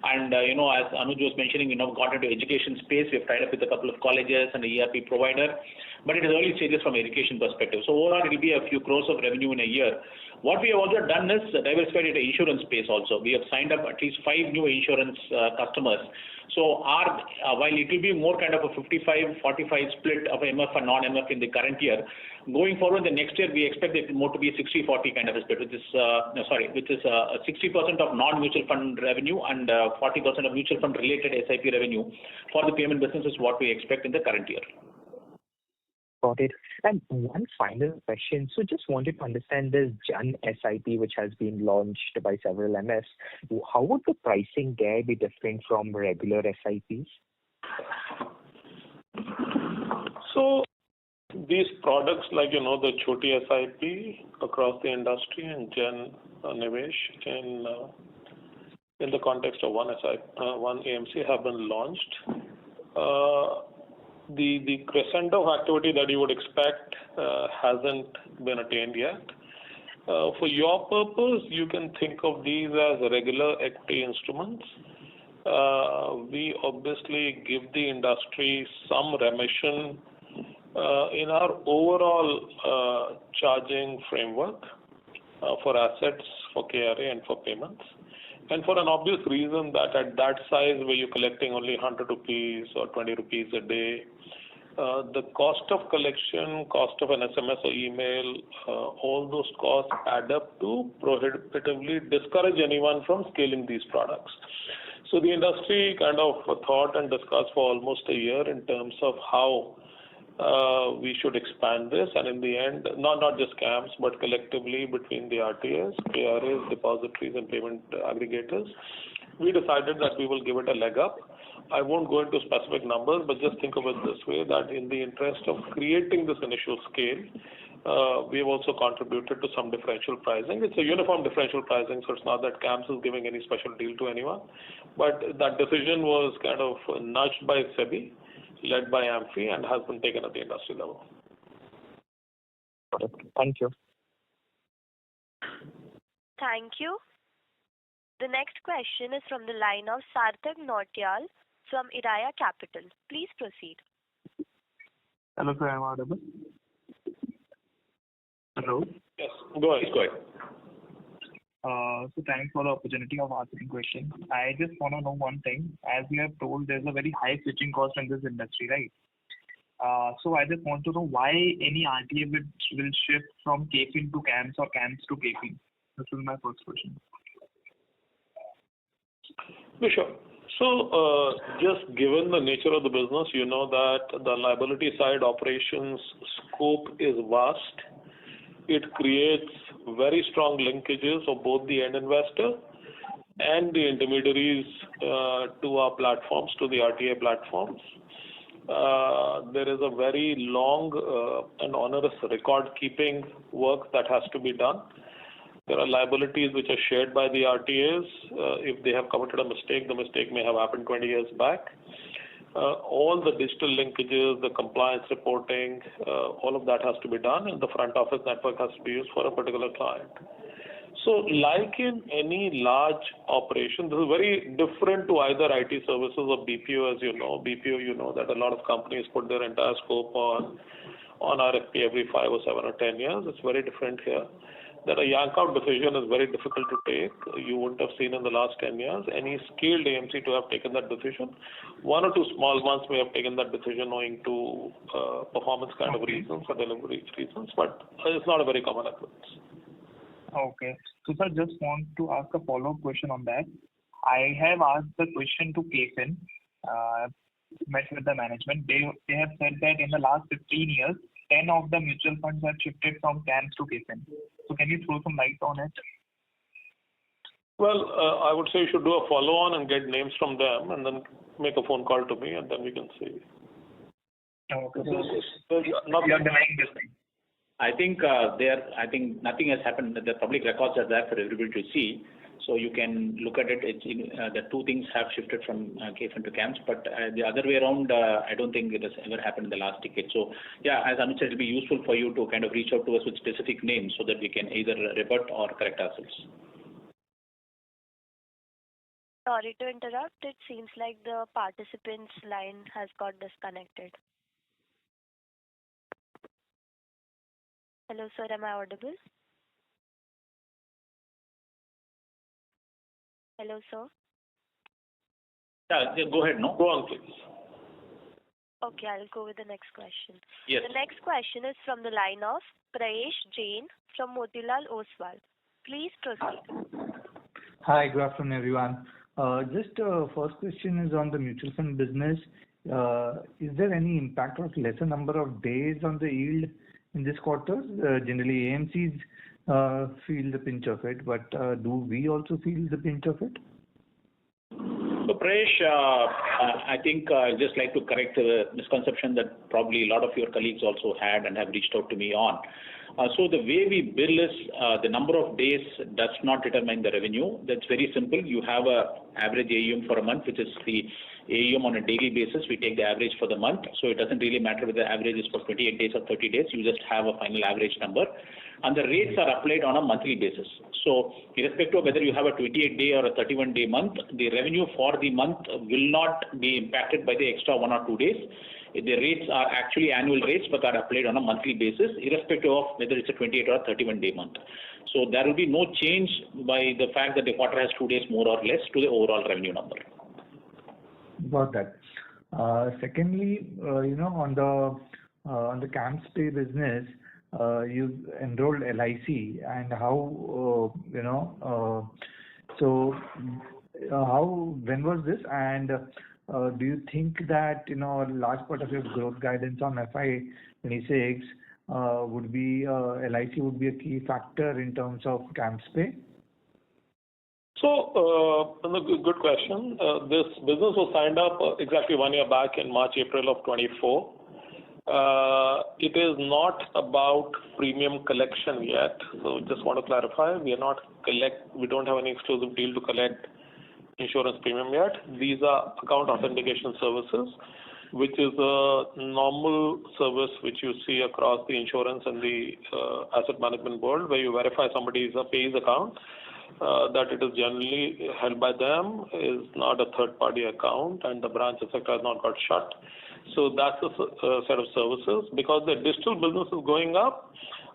And, as Anuj was mentioning, got into education space. We've tied up with a couple of colleges and the ERP provider. But it is early stages from education perspective. So overall, it will be a few crores of revenue in a year. What we have also done is diversified into insurance space also. We have signed up at least 5 new insurance customers. So while it will be more kind of a 55-45 split of MF and non-MF in the current year, going forward the next year we expect it more to be 60-40 kind of a split, which is 60% of non-mutual fund revenue and 40% of mutual fund related SIP revenue for the payment business is what we expect in the current year. Got it. And one final question. So just wanted to understand this Jan SIP, which has been launched by several MFs. How would the pricing there be different from regular SIPs? So these products like, the Choti SIP across the industry and Jan Nivesh in in the context of one AMC have been launched. The crescendo of activity that you would expect hasn't been attained yet. For your purpose, you can think of these as regular equity instruments. We obviously give the industry some remission in our overall charging framework for assets, for KRA and for payments. And for an obvious reason that at that size where you're collecting only 100 rupees or 20 rupees a day, the cost of collection, cost of an SMS or email, all those costs add up to prohibitively discourage anyone from scaling these products. So the industry kind of thought and discussed for almost a year in terms of how we should expand this, and in the end, not just CAMS, but collectively between the RTAs, KRAs, depositories, and payment aggregators, we decided that we will give it a leg up. I won't go into specific numbers, but just think of it this way, that in the interest of creating this initial scale, we have also contributed to some differential pricing. It's a uniform differential pricing, so it's not that CAMS is giving any special deal to anyone. But that decision was kind of nudged by SEBI, led by AMFI, and has been taken at the industry level. Thank you. Thank you. The next question is from the line of Sarthak Nautiyal from Iraya Capital. Please proceed. Hello, sir. Am I audible? Hello. Yes, go ahead. So thanks for the opportunity of asking questions. I just want to know one thing. As you have told, there's a very high switching cost in this industry, right? So I just want to know why any RTA will shift from KFIN to CAMS or CAMS to KFIN. This is my first question. Sure. So just given the nature of the business, you know that the liability side operations scope is vast. It creates very strong linkages of both the end investor and the intermediaries to our platforms, to the RTA platforms. There is a very long and onerous record-keeping work that has to be done. There are liabilities which are shared by the RTAs. If they have committed a mistake, the mistake may have happened 20 years back. All the digital linkages, the compliance reporting, all of that has to be done, and the front office network has to be used for a particular client. So like in any large operation, this is very different to either IT services or BPO, as you know. BPO, you know that a lot of companies put their entire scope on RFP every 5 or 7 or 10 years. It's very different here. That a yank out decision is very difficult to take. You wouldn't have seen in the last 10 years any scaled AMC to have taken that decision. One or two small ones may have taken that decision owing to performance kind of reasons or delivery reasons, but it's not a very common occurrence. Okay. So, sir, just want to ask a follow-up question on that. I have asked the question to KFIN, met with the management. They have said that in the last 15 years, 10 of the mutual funds have shifted from CAMS to KFIN. So can you throw some light on it? Well, I would say you should do a follow-on and get names from them and then make a phone call to me and then we can see. Okay. So you are denying this thing. I think nothing has happened. The public records are there for everybody to see. So you can look at it. The two things have shifted from KFIN to CAMS, but the other way around, I don't think it has ever happened in the last decade. So yeah, as Anuj said, it will be useful for you to kind of reach out to us with specific names so that we can either rebut or correct ourselves. Sorry to interrupt. It seems like the participant's line has got disconnected. Hello, sir. Am I audible? Hello, sir. Yeah, go ahead. No, go on, please. Okay, I'll go with the next question. Yes. The next question is from the line of Prayesh Jain from Motilal Oswal. Please proceed. Hi, good afternoon, everyone. Just first question is on the mutual fund business. Is there any impact of lesser number of days on the yield in this quarter? Generally, AMCs feel the pinch of it, but do we also feel the pinch of it? So Prayesh, I think I'd just like to correct the misconception that probably a lot of your colleagues also had and have reached out to me on. So the way we bill is the number of days does not determine the revenue. That's very simple. You have a average AUM for a month, which is the AUM on a daily basis. We take the average for the month. So it doesn't really matter whether the average is for 28 days or 30 days. You just have a final average number. And the rates are applied on a monthly basis. So irrespective of whether you have a 28-day or a 31-day month, the revenue for the month will not be impacted by the extra 1 or 2 days. The rates are actually annual rates, but are applied on a monthly basis, irrespective of whether it's a 28 or 31-day month. So there will be no change by the fact that the quarter has 2 days more or less to the overall revenue number. Got that. Secondly, on the CAMS Pay business, you've enrolled LIC, and how when was this, and do you think that a large part of your growth guidance on FY26 would be LIC would be a key factor in terms of CAMS Pay? So, good question. This business was signed up exactly 1 year back in March, April of 24. It is not about premium collection yet. So, just want to clarify, we don't have any exclusive deal to collect insurance premium yet. These are account authentication services, which is a normal service which you see across the insurance and the asset management world, where you verify somebody's pays account, that it is generally held by them, is not a third-party account, and the branch, etc., has not got shut. So that's a set of services. Because the digital business is going up,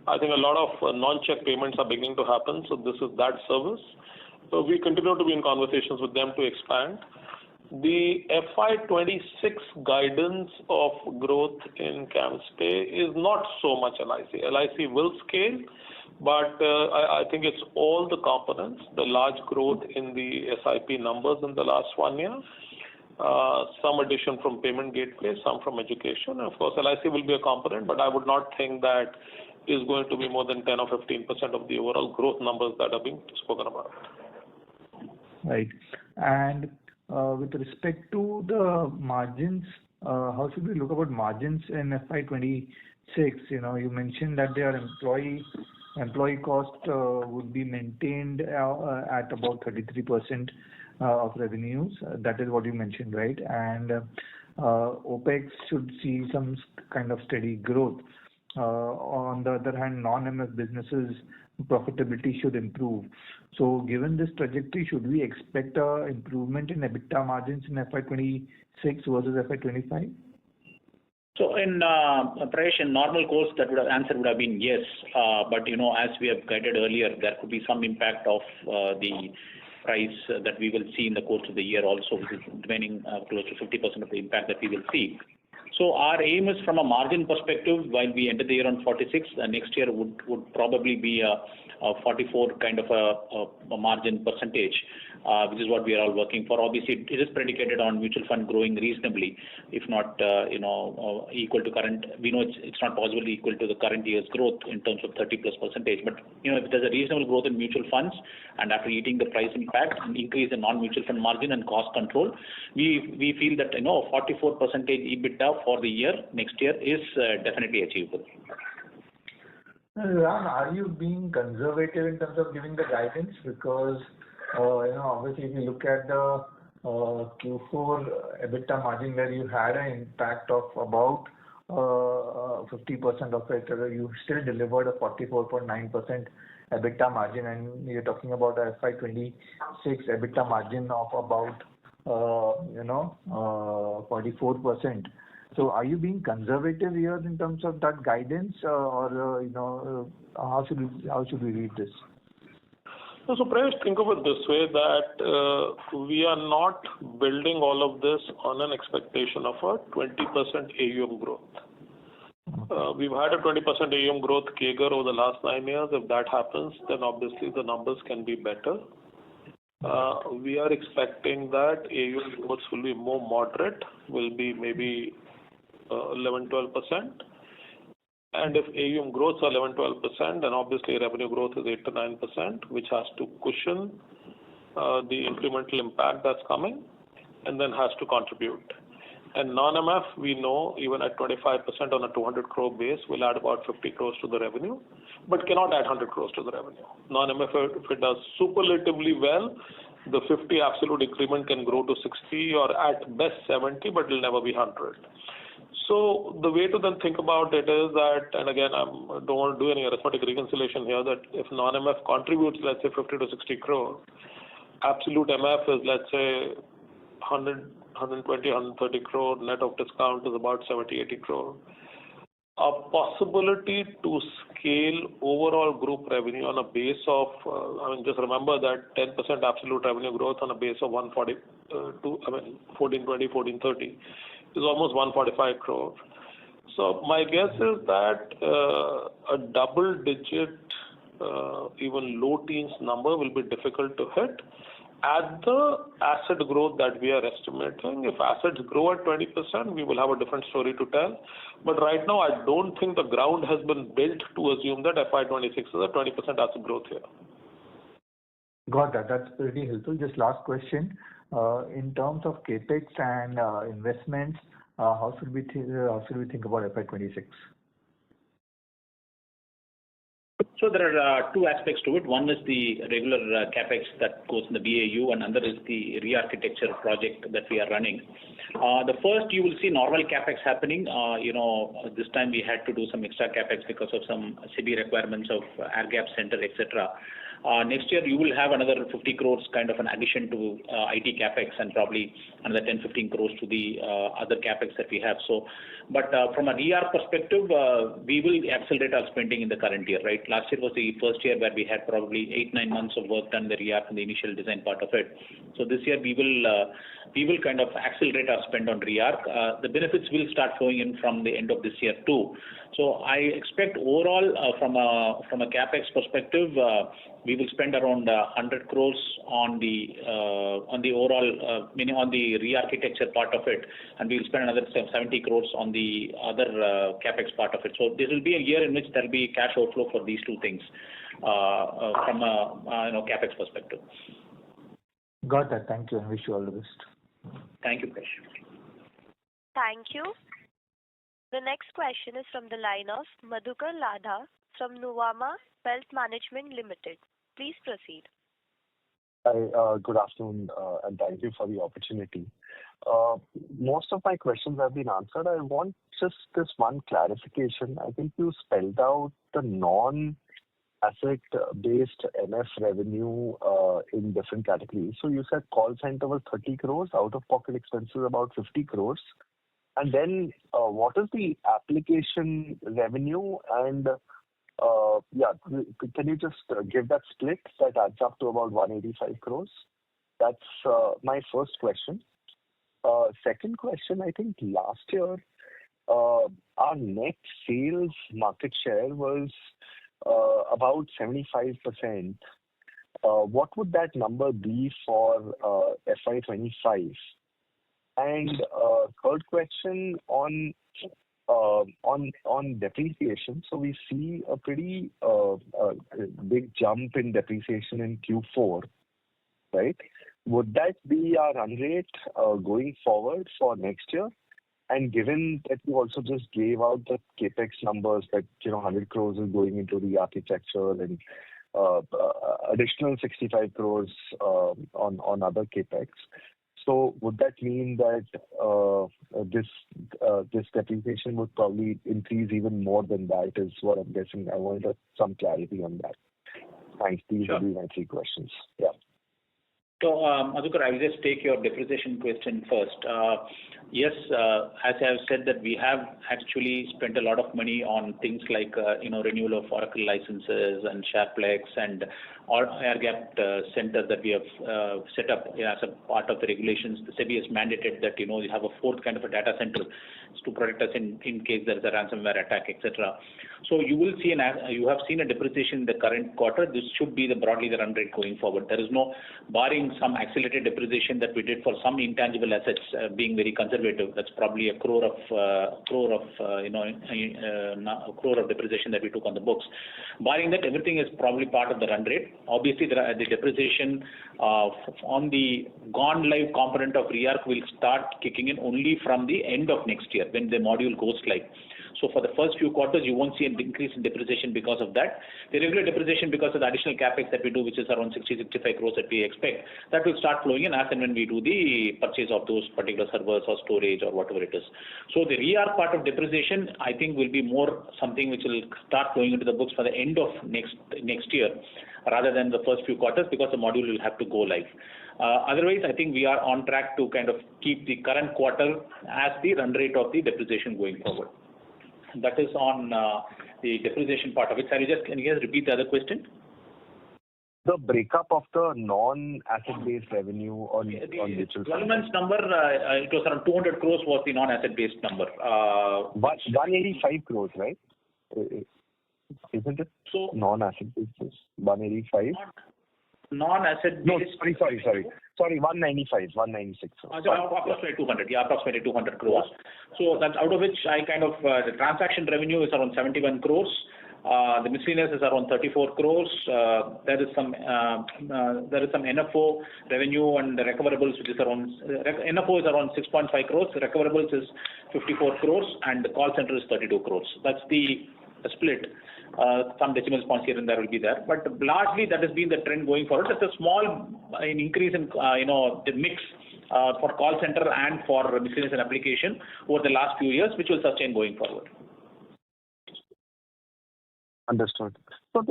I think a lot of non-check payments are beginning to happen. So this is that service. So we continue to be in conversations with them to expand. The FY26 guidance of growth in CAMS Pay is not so much LIC. LIC will scale, but I think it's all the components, the large growth in the SIP numbers in the last 1 year, some addition from payment gateway, some from education. Of course, LIC will be a component, but I would not think that is going to be more than 10 or 15% of the overall growth numbers that are being spoken about. Right. And with respect to the margins, how should we look about margins in FY26? You mentioned that their employee cost would be maintained at about 33% of revenues. That is what you mentioned, right? And OPEX should see some kind of steady growth. On the other hand, non-MF businesses profitability should improve. So given this trajectory, should we expect an improvement in EBITDA margins in FY26 versus FY25? So in Prayesh, in normal course, that answer would have been yes. But as we have guided earlier, there could be some impact of the price that we will see in the course of the year also, which is remaining close to 50% of the impact that we will see. So our aim is, from a margin perspective, while we ended the year on 46, next year would probably be a 44 kind of a margin percentage, which is what we are all working for. Obviously, it is predicated on mutual fund growing reasonably, if not equal to current. We know it's not possible equal to the current year's growth in terms of 30+%. But if there's a reasonable growth in mutual funds, and after eating the price impact, an increase in non-mutual fund margin and cost control, we feel that 44% EBITDA for the year next year is definitely achievable. Ram, are you being conservative in terms of giving the guidance? Because obviously, if you look at the Q4 EBITDA margin, where you had an impact of about 50% of it, you still delivered a 44.9% EBITDA margin, and you're talking about a FY26 EBITDA margin of about 44%. So are you being conservative here in terms of that guidance, or how should we read this? So Prayesh, think of it this way, that we are not building all of this on an expectation of a 20% AUM growth. We've had a 20% AUM growth CAGR over the last 9 years. If that happens, then obviously the numbers can be better. We are expecting that AUM growth will be more moderate, will be maybe 11-12%. And if AUM growths are 11-12%, then obviously revenue growth is 8-9%, which has to cushion the incremental impact that's coming, and then has to contribute. And non-MF, we know even at 25% on a 200 crore base will add about 50 crores to the revenue, but cannot add 100 crores to the revenue. Non-MF, if it does superlatively well, the 50 absolute increment can grow to 60 or at best 70, but it will never be 100. So the way to then think about it is that, and again, I don't want to do any arithmetic reconciliation here, that if non-MF contributes, let's say 50 to 60 crore, absolute MF is, let's say, 100, 120, 130 crore, net of discount is about 70, 80 crore. A possibility to scale overall group revenue on a base of, just remember that 10% absolute revenue growth on a base of 1420, 1430 is almost 145 crore. So my guess is that a double digit, even low teens number will be difficult to hit at the asset growth that we are estimating. If assets grow at 20%, we will have a different story to tell. But right now, I don't think the ground has been built to assume that FY26 is a 20% asset growth here. Got that. That's pretty helpful. Just last question. In terms of capex and investments, how should we think about FY26? So there are two aspects to it. One is the regular capex that goes in the BAU, and another is the re-architecture project that we are running. The first, you will see normal capex happening. This time we had to do some extra capex because of some SEBI requirements of air gap center, etc. Next year, you will have another 50 crores kind of an addition to IT capex, and probably another 10-15 crores to the other capex that we have. So, but from a DR perspective, we will accelerate our spending in the current year, right? Last year was the first year where we had probably 8-9 months of work done the REARC and the initial design part of it. So this year we will kind of accelerate our spend on REARC. The benefits will start flowing in from the end of this year too. So I expect overall from a capex perspective, we will spend around 100 crores on the overall, meaning on the re-architecture part of it, and we will spend another 70 crores on the other capex part of it. So this will be a year in which there will be cash outflow for these two things from a capex perspective. Got that. Thank you, and wish you all the best. Thank you, Prash. Thank you. The next question is from the line of Madhukar Ladha from Nuvama Wealth Management Limited. Please proceed. Hi, good afternoon, and thank you for the opportunity. Most of my questions have been answered. I want just this one clarification. I think you spelled out the non-asset-based MF revenue in different categories. So you said call center was 30 crores, out-of-pocket expenses about 50 crores. And then what is the application revenue? And can you just give that split that adds up to about 185 crores? That's my first question. Second question, I think last year our net sales market share was about 75%. What would that number be for FY25? And third question on depreciation. So we see a pretty big jump in depreciation in Q4, right? Would that be our run rate going forward for next year? And given that you also just gave out the capex numbers that 100 crores is going into the architecture and additional 65 crores on other capex. So would that mean that this depreciation would probably increase even more than that is what I'm guessing? I wanted some clarity on that. Thanks. These will be my three questions. Yeah. So, Madhukar, I will just take your depreciation question first. Yes, as I have said that we have actually spent a lot of money on things like renewal of Oracle licenses and SharePlex and air gap center that we have set up as a part of the regulations. The SEBI has mandated that you have a fourth kind of a data center to protect us in case there is a ransomware attack, etc. So you will see you have seen a depreciation in the current quarter. This should be broadly the run rate going forward. There is no, barring some accelerated depreciation that we did for some intangible assets, being very conservative conservative. That's probably a crore of depreciation that we took on the books. Barring that, everything is probably part of the run rate. Obviously, the depreciation on the gone live component of re-arch will start kicking in only from the end of next year when the module goes live. So for the first few quarters, you won't see an increase in depreciation because of that. The regular depreciation because of the additional capex that we do, which is around 60-65 crores that we expect, that will start flowing in as and when we do the purchase of those particular servers or storage or whatever it is. So the re-arch part of depreciation, I think, will be more something which will start flowing into the books for the end of next year, rather than the first few quarters, because the module will have to go live. Otherwise, I think we are on track to kind of keep the current quarter as the run rate of the depreciation going forward. That is on the depreciation part of it. Can you just repeat the other question? The breakup of the non-asset-based revenue on mutual 12 months number, it was around 200 crores was the non-asset-based number. 185 crores, right? Isn't it? So non-asset-based 185? Non-asset-based. No, sorry, 195, 196. Approximately 200. Yeah, approximately 200 crores. So that's out of which I kind of the transaction revenue is around 71 crores. The miscellaneous is around 34 crores. There is some NFO revenue and the recoverables, which is around NFO is around 6.5 crores. The recoverables is 54 crores, and the call center is 32 crores. That's the split. Some decimal points here and there will be there, but largely that has been the trend going forward. There's a small increase in the mix for call center and for miscellaneous and application over the last few years, which will sustain going forward. Understood. So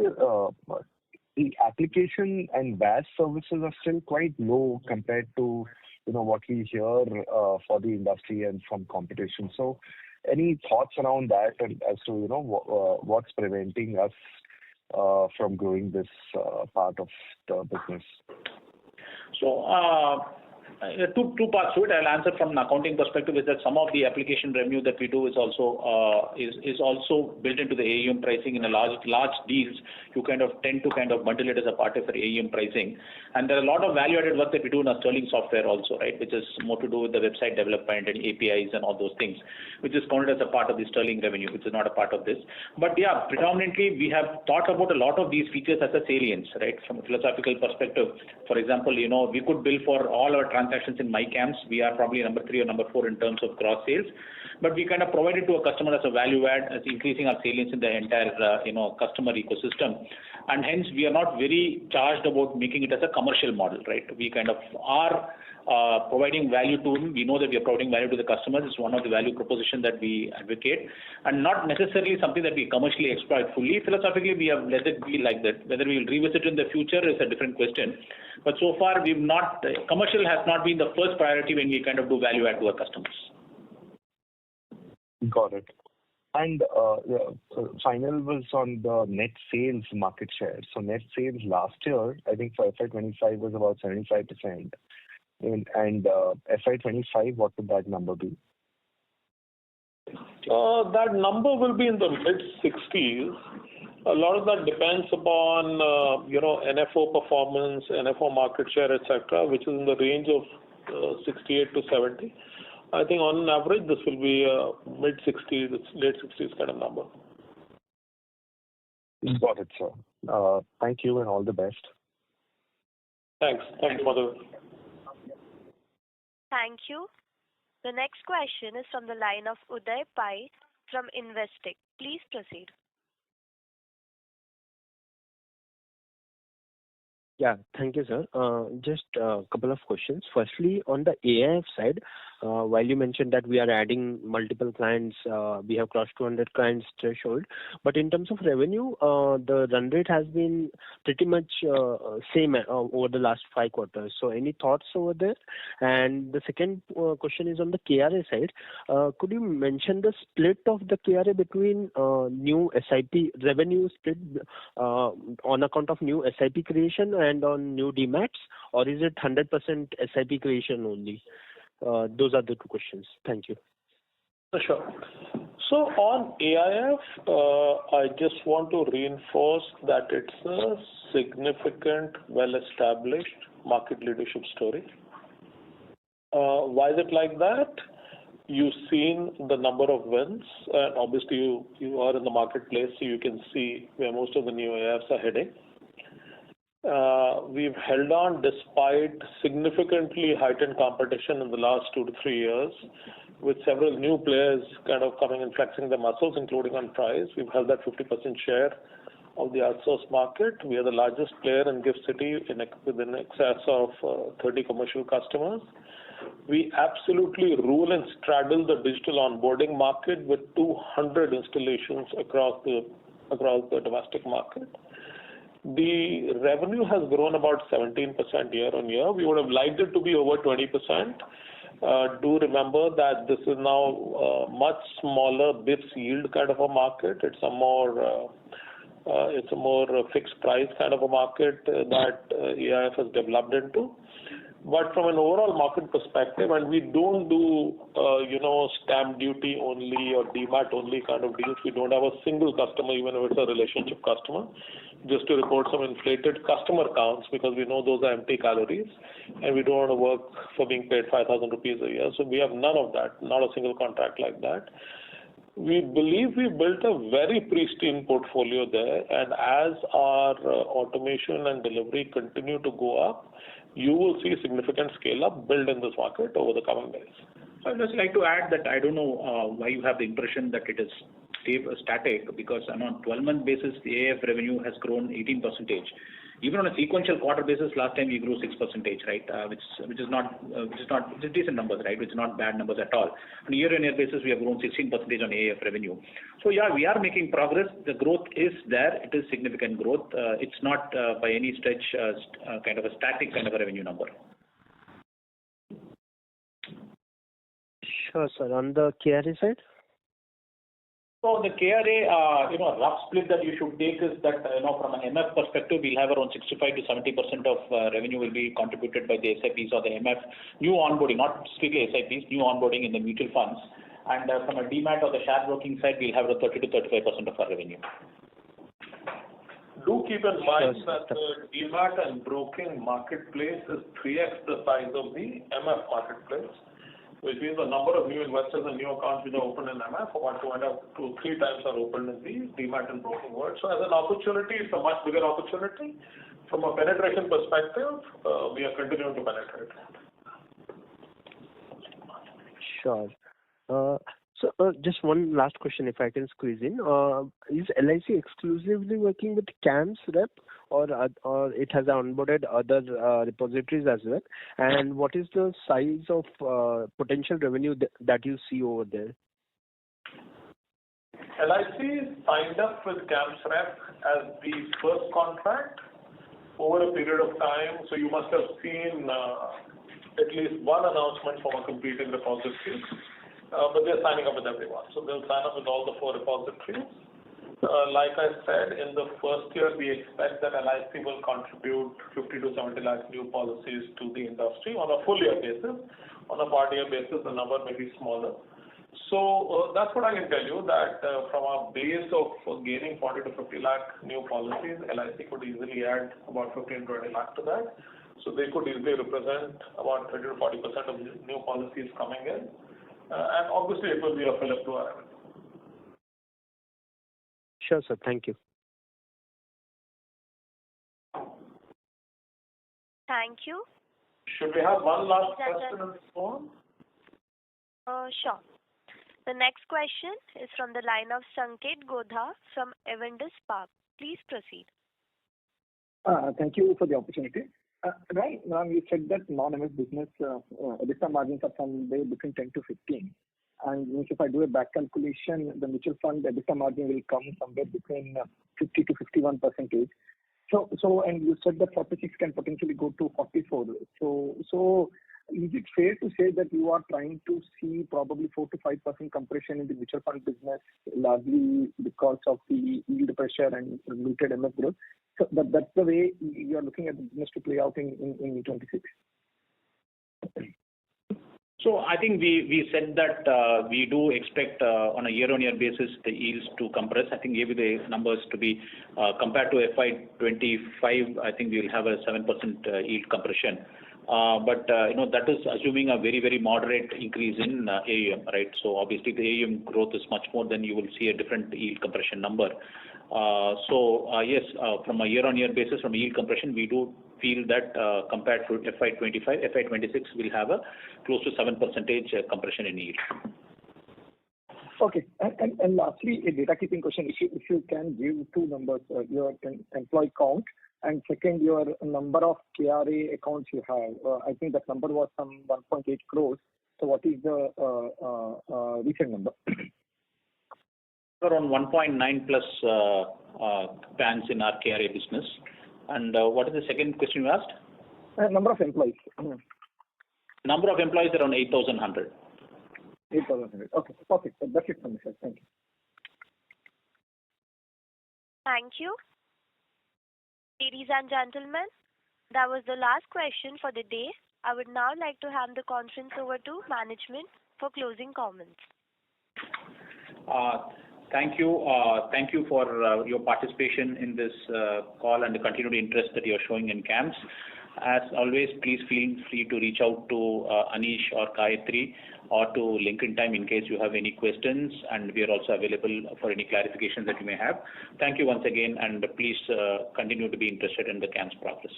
the application and VAS services are still quite low compared to what we hear for the industry and from competition. So any thoughts around that and as to what's preventing us from growing this part of the business? So two parts to it. I'll answer from an accounting perspective. Is that some of the application revenue that we do is also built into the AUM pricing in a large deals. You kind of tend to bundle it as a part of your AUM pricing, and there are a lot of value-added work that we do in our Sterling software also, right, which is more to do with the website development and APIs and all those things, which is counted as a part of the Sterling revenue, which is not a part of this. But yeah, predominantly we have thought about a lot of these features as a salience, right, from a philosophical perspective. For example, we could bill for all our transactions in CAMS. We are probably number 3 or number 4 in terms of gross sales, but we kind of provide it to a customer as a value add, as increasing our salience in the entire customer ecosystem, and hence we are not very charged about making it as a commercial model, right? We kind of are providing value to them. We know that we are providing value to the customers. It's one of the value proposition that we advocate, and not necessarily something that we commercially exploit fully. Philosophically, we have let it be like that. Whether we will revisit in the future is a different question. But so far, commercial has not been the first priority when we kind of do value add to our customers. Got it. And final was on the net sales market share. So net sales last year, I think for FY25 was about 75%. And FY25, what would that number be? That number will be in the mid-60s. A lot of that depends upon NFO performance, NFO market share, etc., which is in the range of 68 to 70. I think on average this will be mid-60s, late 60s kind of number. Got it, sir. Thank you and all the best. Thanks. Thank you, Madhav. Thank you. The next question is from the line of Uday Pai from Investec. Please proceed. Yeah, thank you, sir. Just a couple of questions. Firstly, on the AIF side, while you mentioned that we are adding multiple clients, we have crossed 200 clients threshold. But in terms of revenue, the run rate has been pretty much same over the last 5 quarters. So any thoughts over there? And the second question is on the KRA side. Could you mention the split of the KRA between new SIP revenue split on account of new SIP creation and on new DMATs, or is it 100% SIP creation only? Those are the 2 questions. Thank you. Sure. So on AIF, I just want to reinforce that it's a significant, well-established market leadership story. Why is it like that? You've seen the number of wins, and obviously you are in the marketplace, so you can see where most of the new AIFs are heading. We've held on despite significantly heightened competition in the last 2 to 3 years, with several new players kind of coming and flexing their muscles, including on price. We've held that 50% share of the outsourced market. We are the largest player in GIFT City with an excess of 30 commercial customers. We absolutely rule and straddle the digital onboarding market with 200 installations across the domestic market. The revenue has grown about 17% year on year. We would have liked it to be over 20%. Do remember that this is now a much smaller BIPS yield kind of a market. It's a more fixed price kind of a market that AIF has developed into. But from an overall market perspective, and we don't do stamp duty only or demat only kind of deals. We don't have a single customer, even if it's a relationship customer, just to report some inflated customer counts, because we know those are empty calories, and we don't want to work for being paid 5,000 rupees a year. So we have none of that, not a single contract like that. We believe we built a very pristine portfolio there, and as our automation and delivery continue to go up, you will see significant scale-up build in this market over the coming days. So I'd just like to add that I don't know why you have the impression that it is static, because on a 12-month basis, the AIF revenue has grown 18%. Even on a sequential quarter basis, last time we grew 6%, right? Which is decent numbers, right? Which is not bad numbers at all. On a year-on-year basis, we have grown 16% on AIF revenue. So yeah, we are making progress. The growth is there. It is significant growth. It's not by any stretch kind of a static kind of a revenue number. Sure, sir. On the KRA side? So the KRA, rough split that you should take is that, from an MF perspective, we'll have around 65 to 70% of revenue will be contributed by the SIPs or the MF new onboarding, not strictly SIPs, new onboarding in the mutual funds. And from a demat or the share broking side, we'll have around 30 to 35% of our revenue. Do keep in mind that the demat and broking marketplace is 3x the size of the MF marketplace, which means the number of new investors and new accounts which are opened in MF are 2.5 to 3 times are opened in the demat and broking world. So as an opportunity, it's a much bigger opportunity. From a penetration perspective, we are continuing to penetrate. Sure. So just one last question, if I can squeeze in. Is LIC exclusively working with CAMS rep, or it has onboarded other repositories as well? And what is the size of potential revenue that you see over there? LIC signed up with CAMS rep as the first contract over a period of time. So you must have seen at least one announcement from a competing repository. But they're signing up with everyone. So they'll sign up with all the 4 repositories. Like I said, in the first year, we expect that LIC will contribute 50 to 70 lakh new policies to the industry on a full year basis. On a part year basis, the number may be smaller. So that's what I can tell you, that from a base of gaining 40 to 50 lakh new policies, LIC could easily add about 15 to 20 lakh to that. So they could easily represent about 30 to 40% of new policies coming in. And obviously, it will be a fillip to our revenue. Sure, sir. Thank you. Thank you. Should we have one last question on the phone? Sure. The next question is from the line of Sanket Godha from Avendus Spark. Please proceed. Thank you for the opportunity. Right now, you said that non-MF business EBITDA margins are somewhere between 10 to 15. And if I do a back calculation, the mutual fund EBITDA margin will come somewhere between 50 to 51%. So, and you said that 46 can potentially go to 44. So is it fair to say that you are trying to see probably 4 to 5% compression in the mutual fund business, largely because of the yield pressure and muted MF growth? So that's the way you are looking at the business to play out in 26. So I think we said that we do expect on a year-on-year basis the yields to compress. I think gave you the numbers to be compared to FY25. I think we will have a 7% yield compression. But that is assuming a very, very moderate increase in AUM, right? So obviously the AUM growth is much more, than you will see a different yield compression number. Yes, from a year-on-year basis, from a yield compression, we do feel that compared to FY25, FY26 will have a close to 7% compression in yield. Okay. And lastly, a data keeping question. If you can give two numbers, your employee count, and second, your number of KRA accounts you have. I think that number was some 1.8 crores. So what is the recent number? Around 1.9 plus PANs in our KRA business. And what is the second question you asked? Number of employees. Number of employees around 8,100. 8,100. Okay, perfect. That's it from me, sir. Thank you. Thank you. Ladies and gentlemen, that was the last question for the day. I would now like to hand the conference over to management for closing comments. Thank you. Thank you for your participation in this call and the continued interest that you are showing in CAMS. As always, please feel free to reach out to Anish or Gayatri or to LinkedIn Time in case you have any questions, and we are also available for any clarifications that you may have. Thank you once again, and please continue to be interested in the CAMS progress.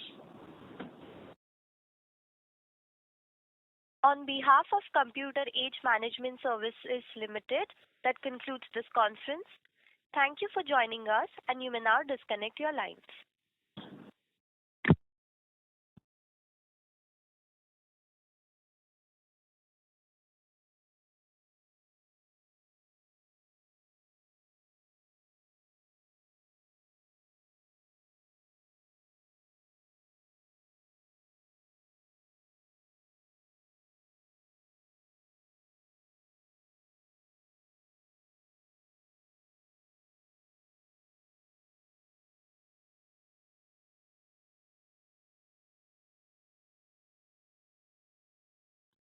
On behalf of Computer Age Management Services Limited, that concludes this conference. Thank you for joining us, and you may now disconnect your lines.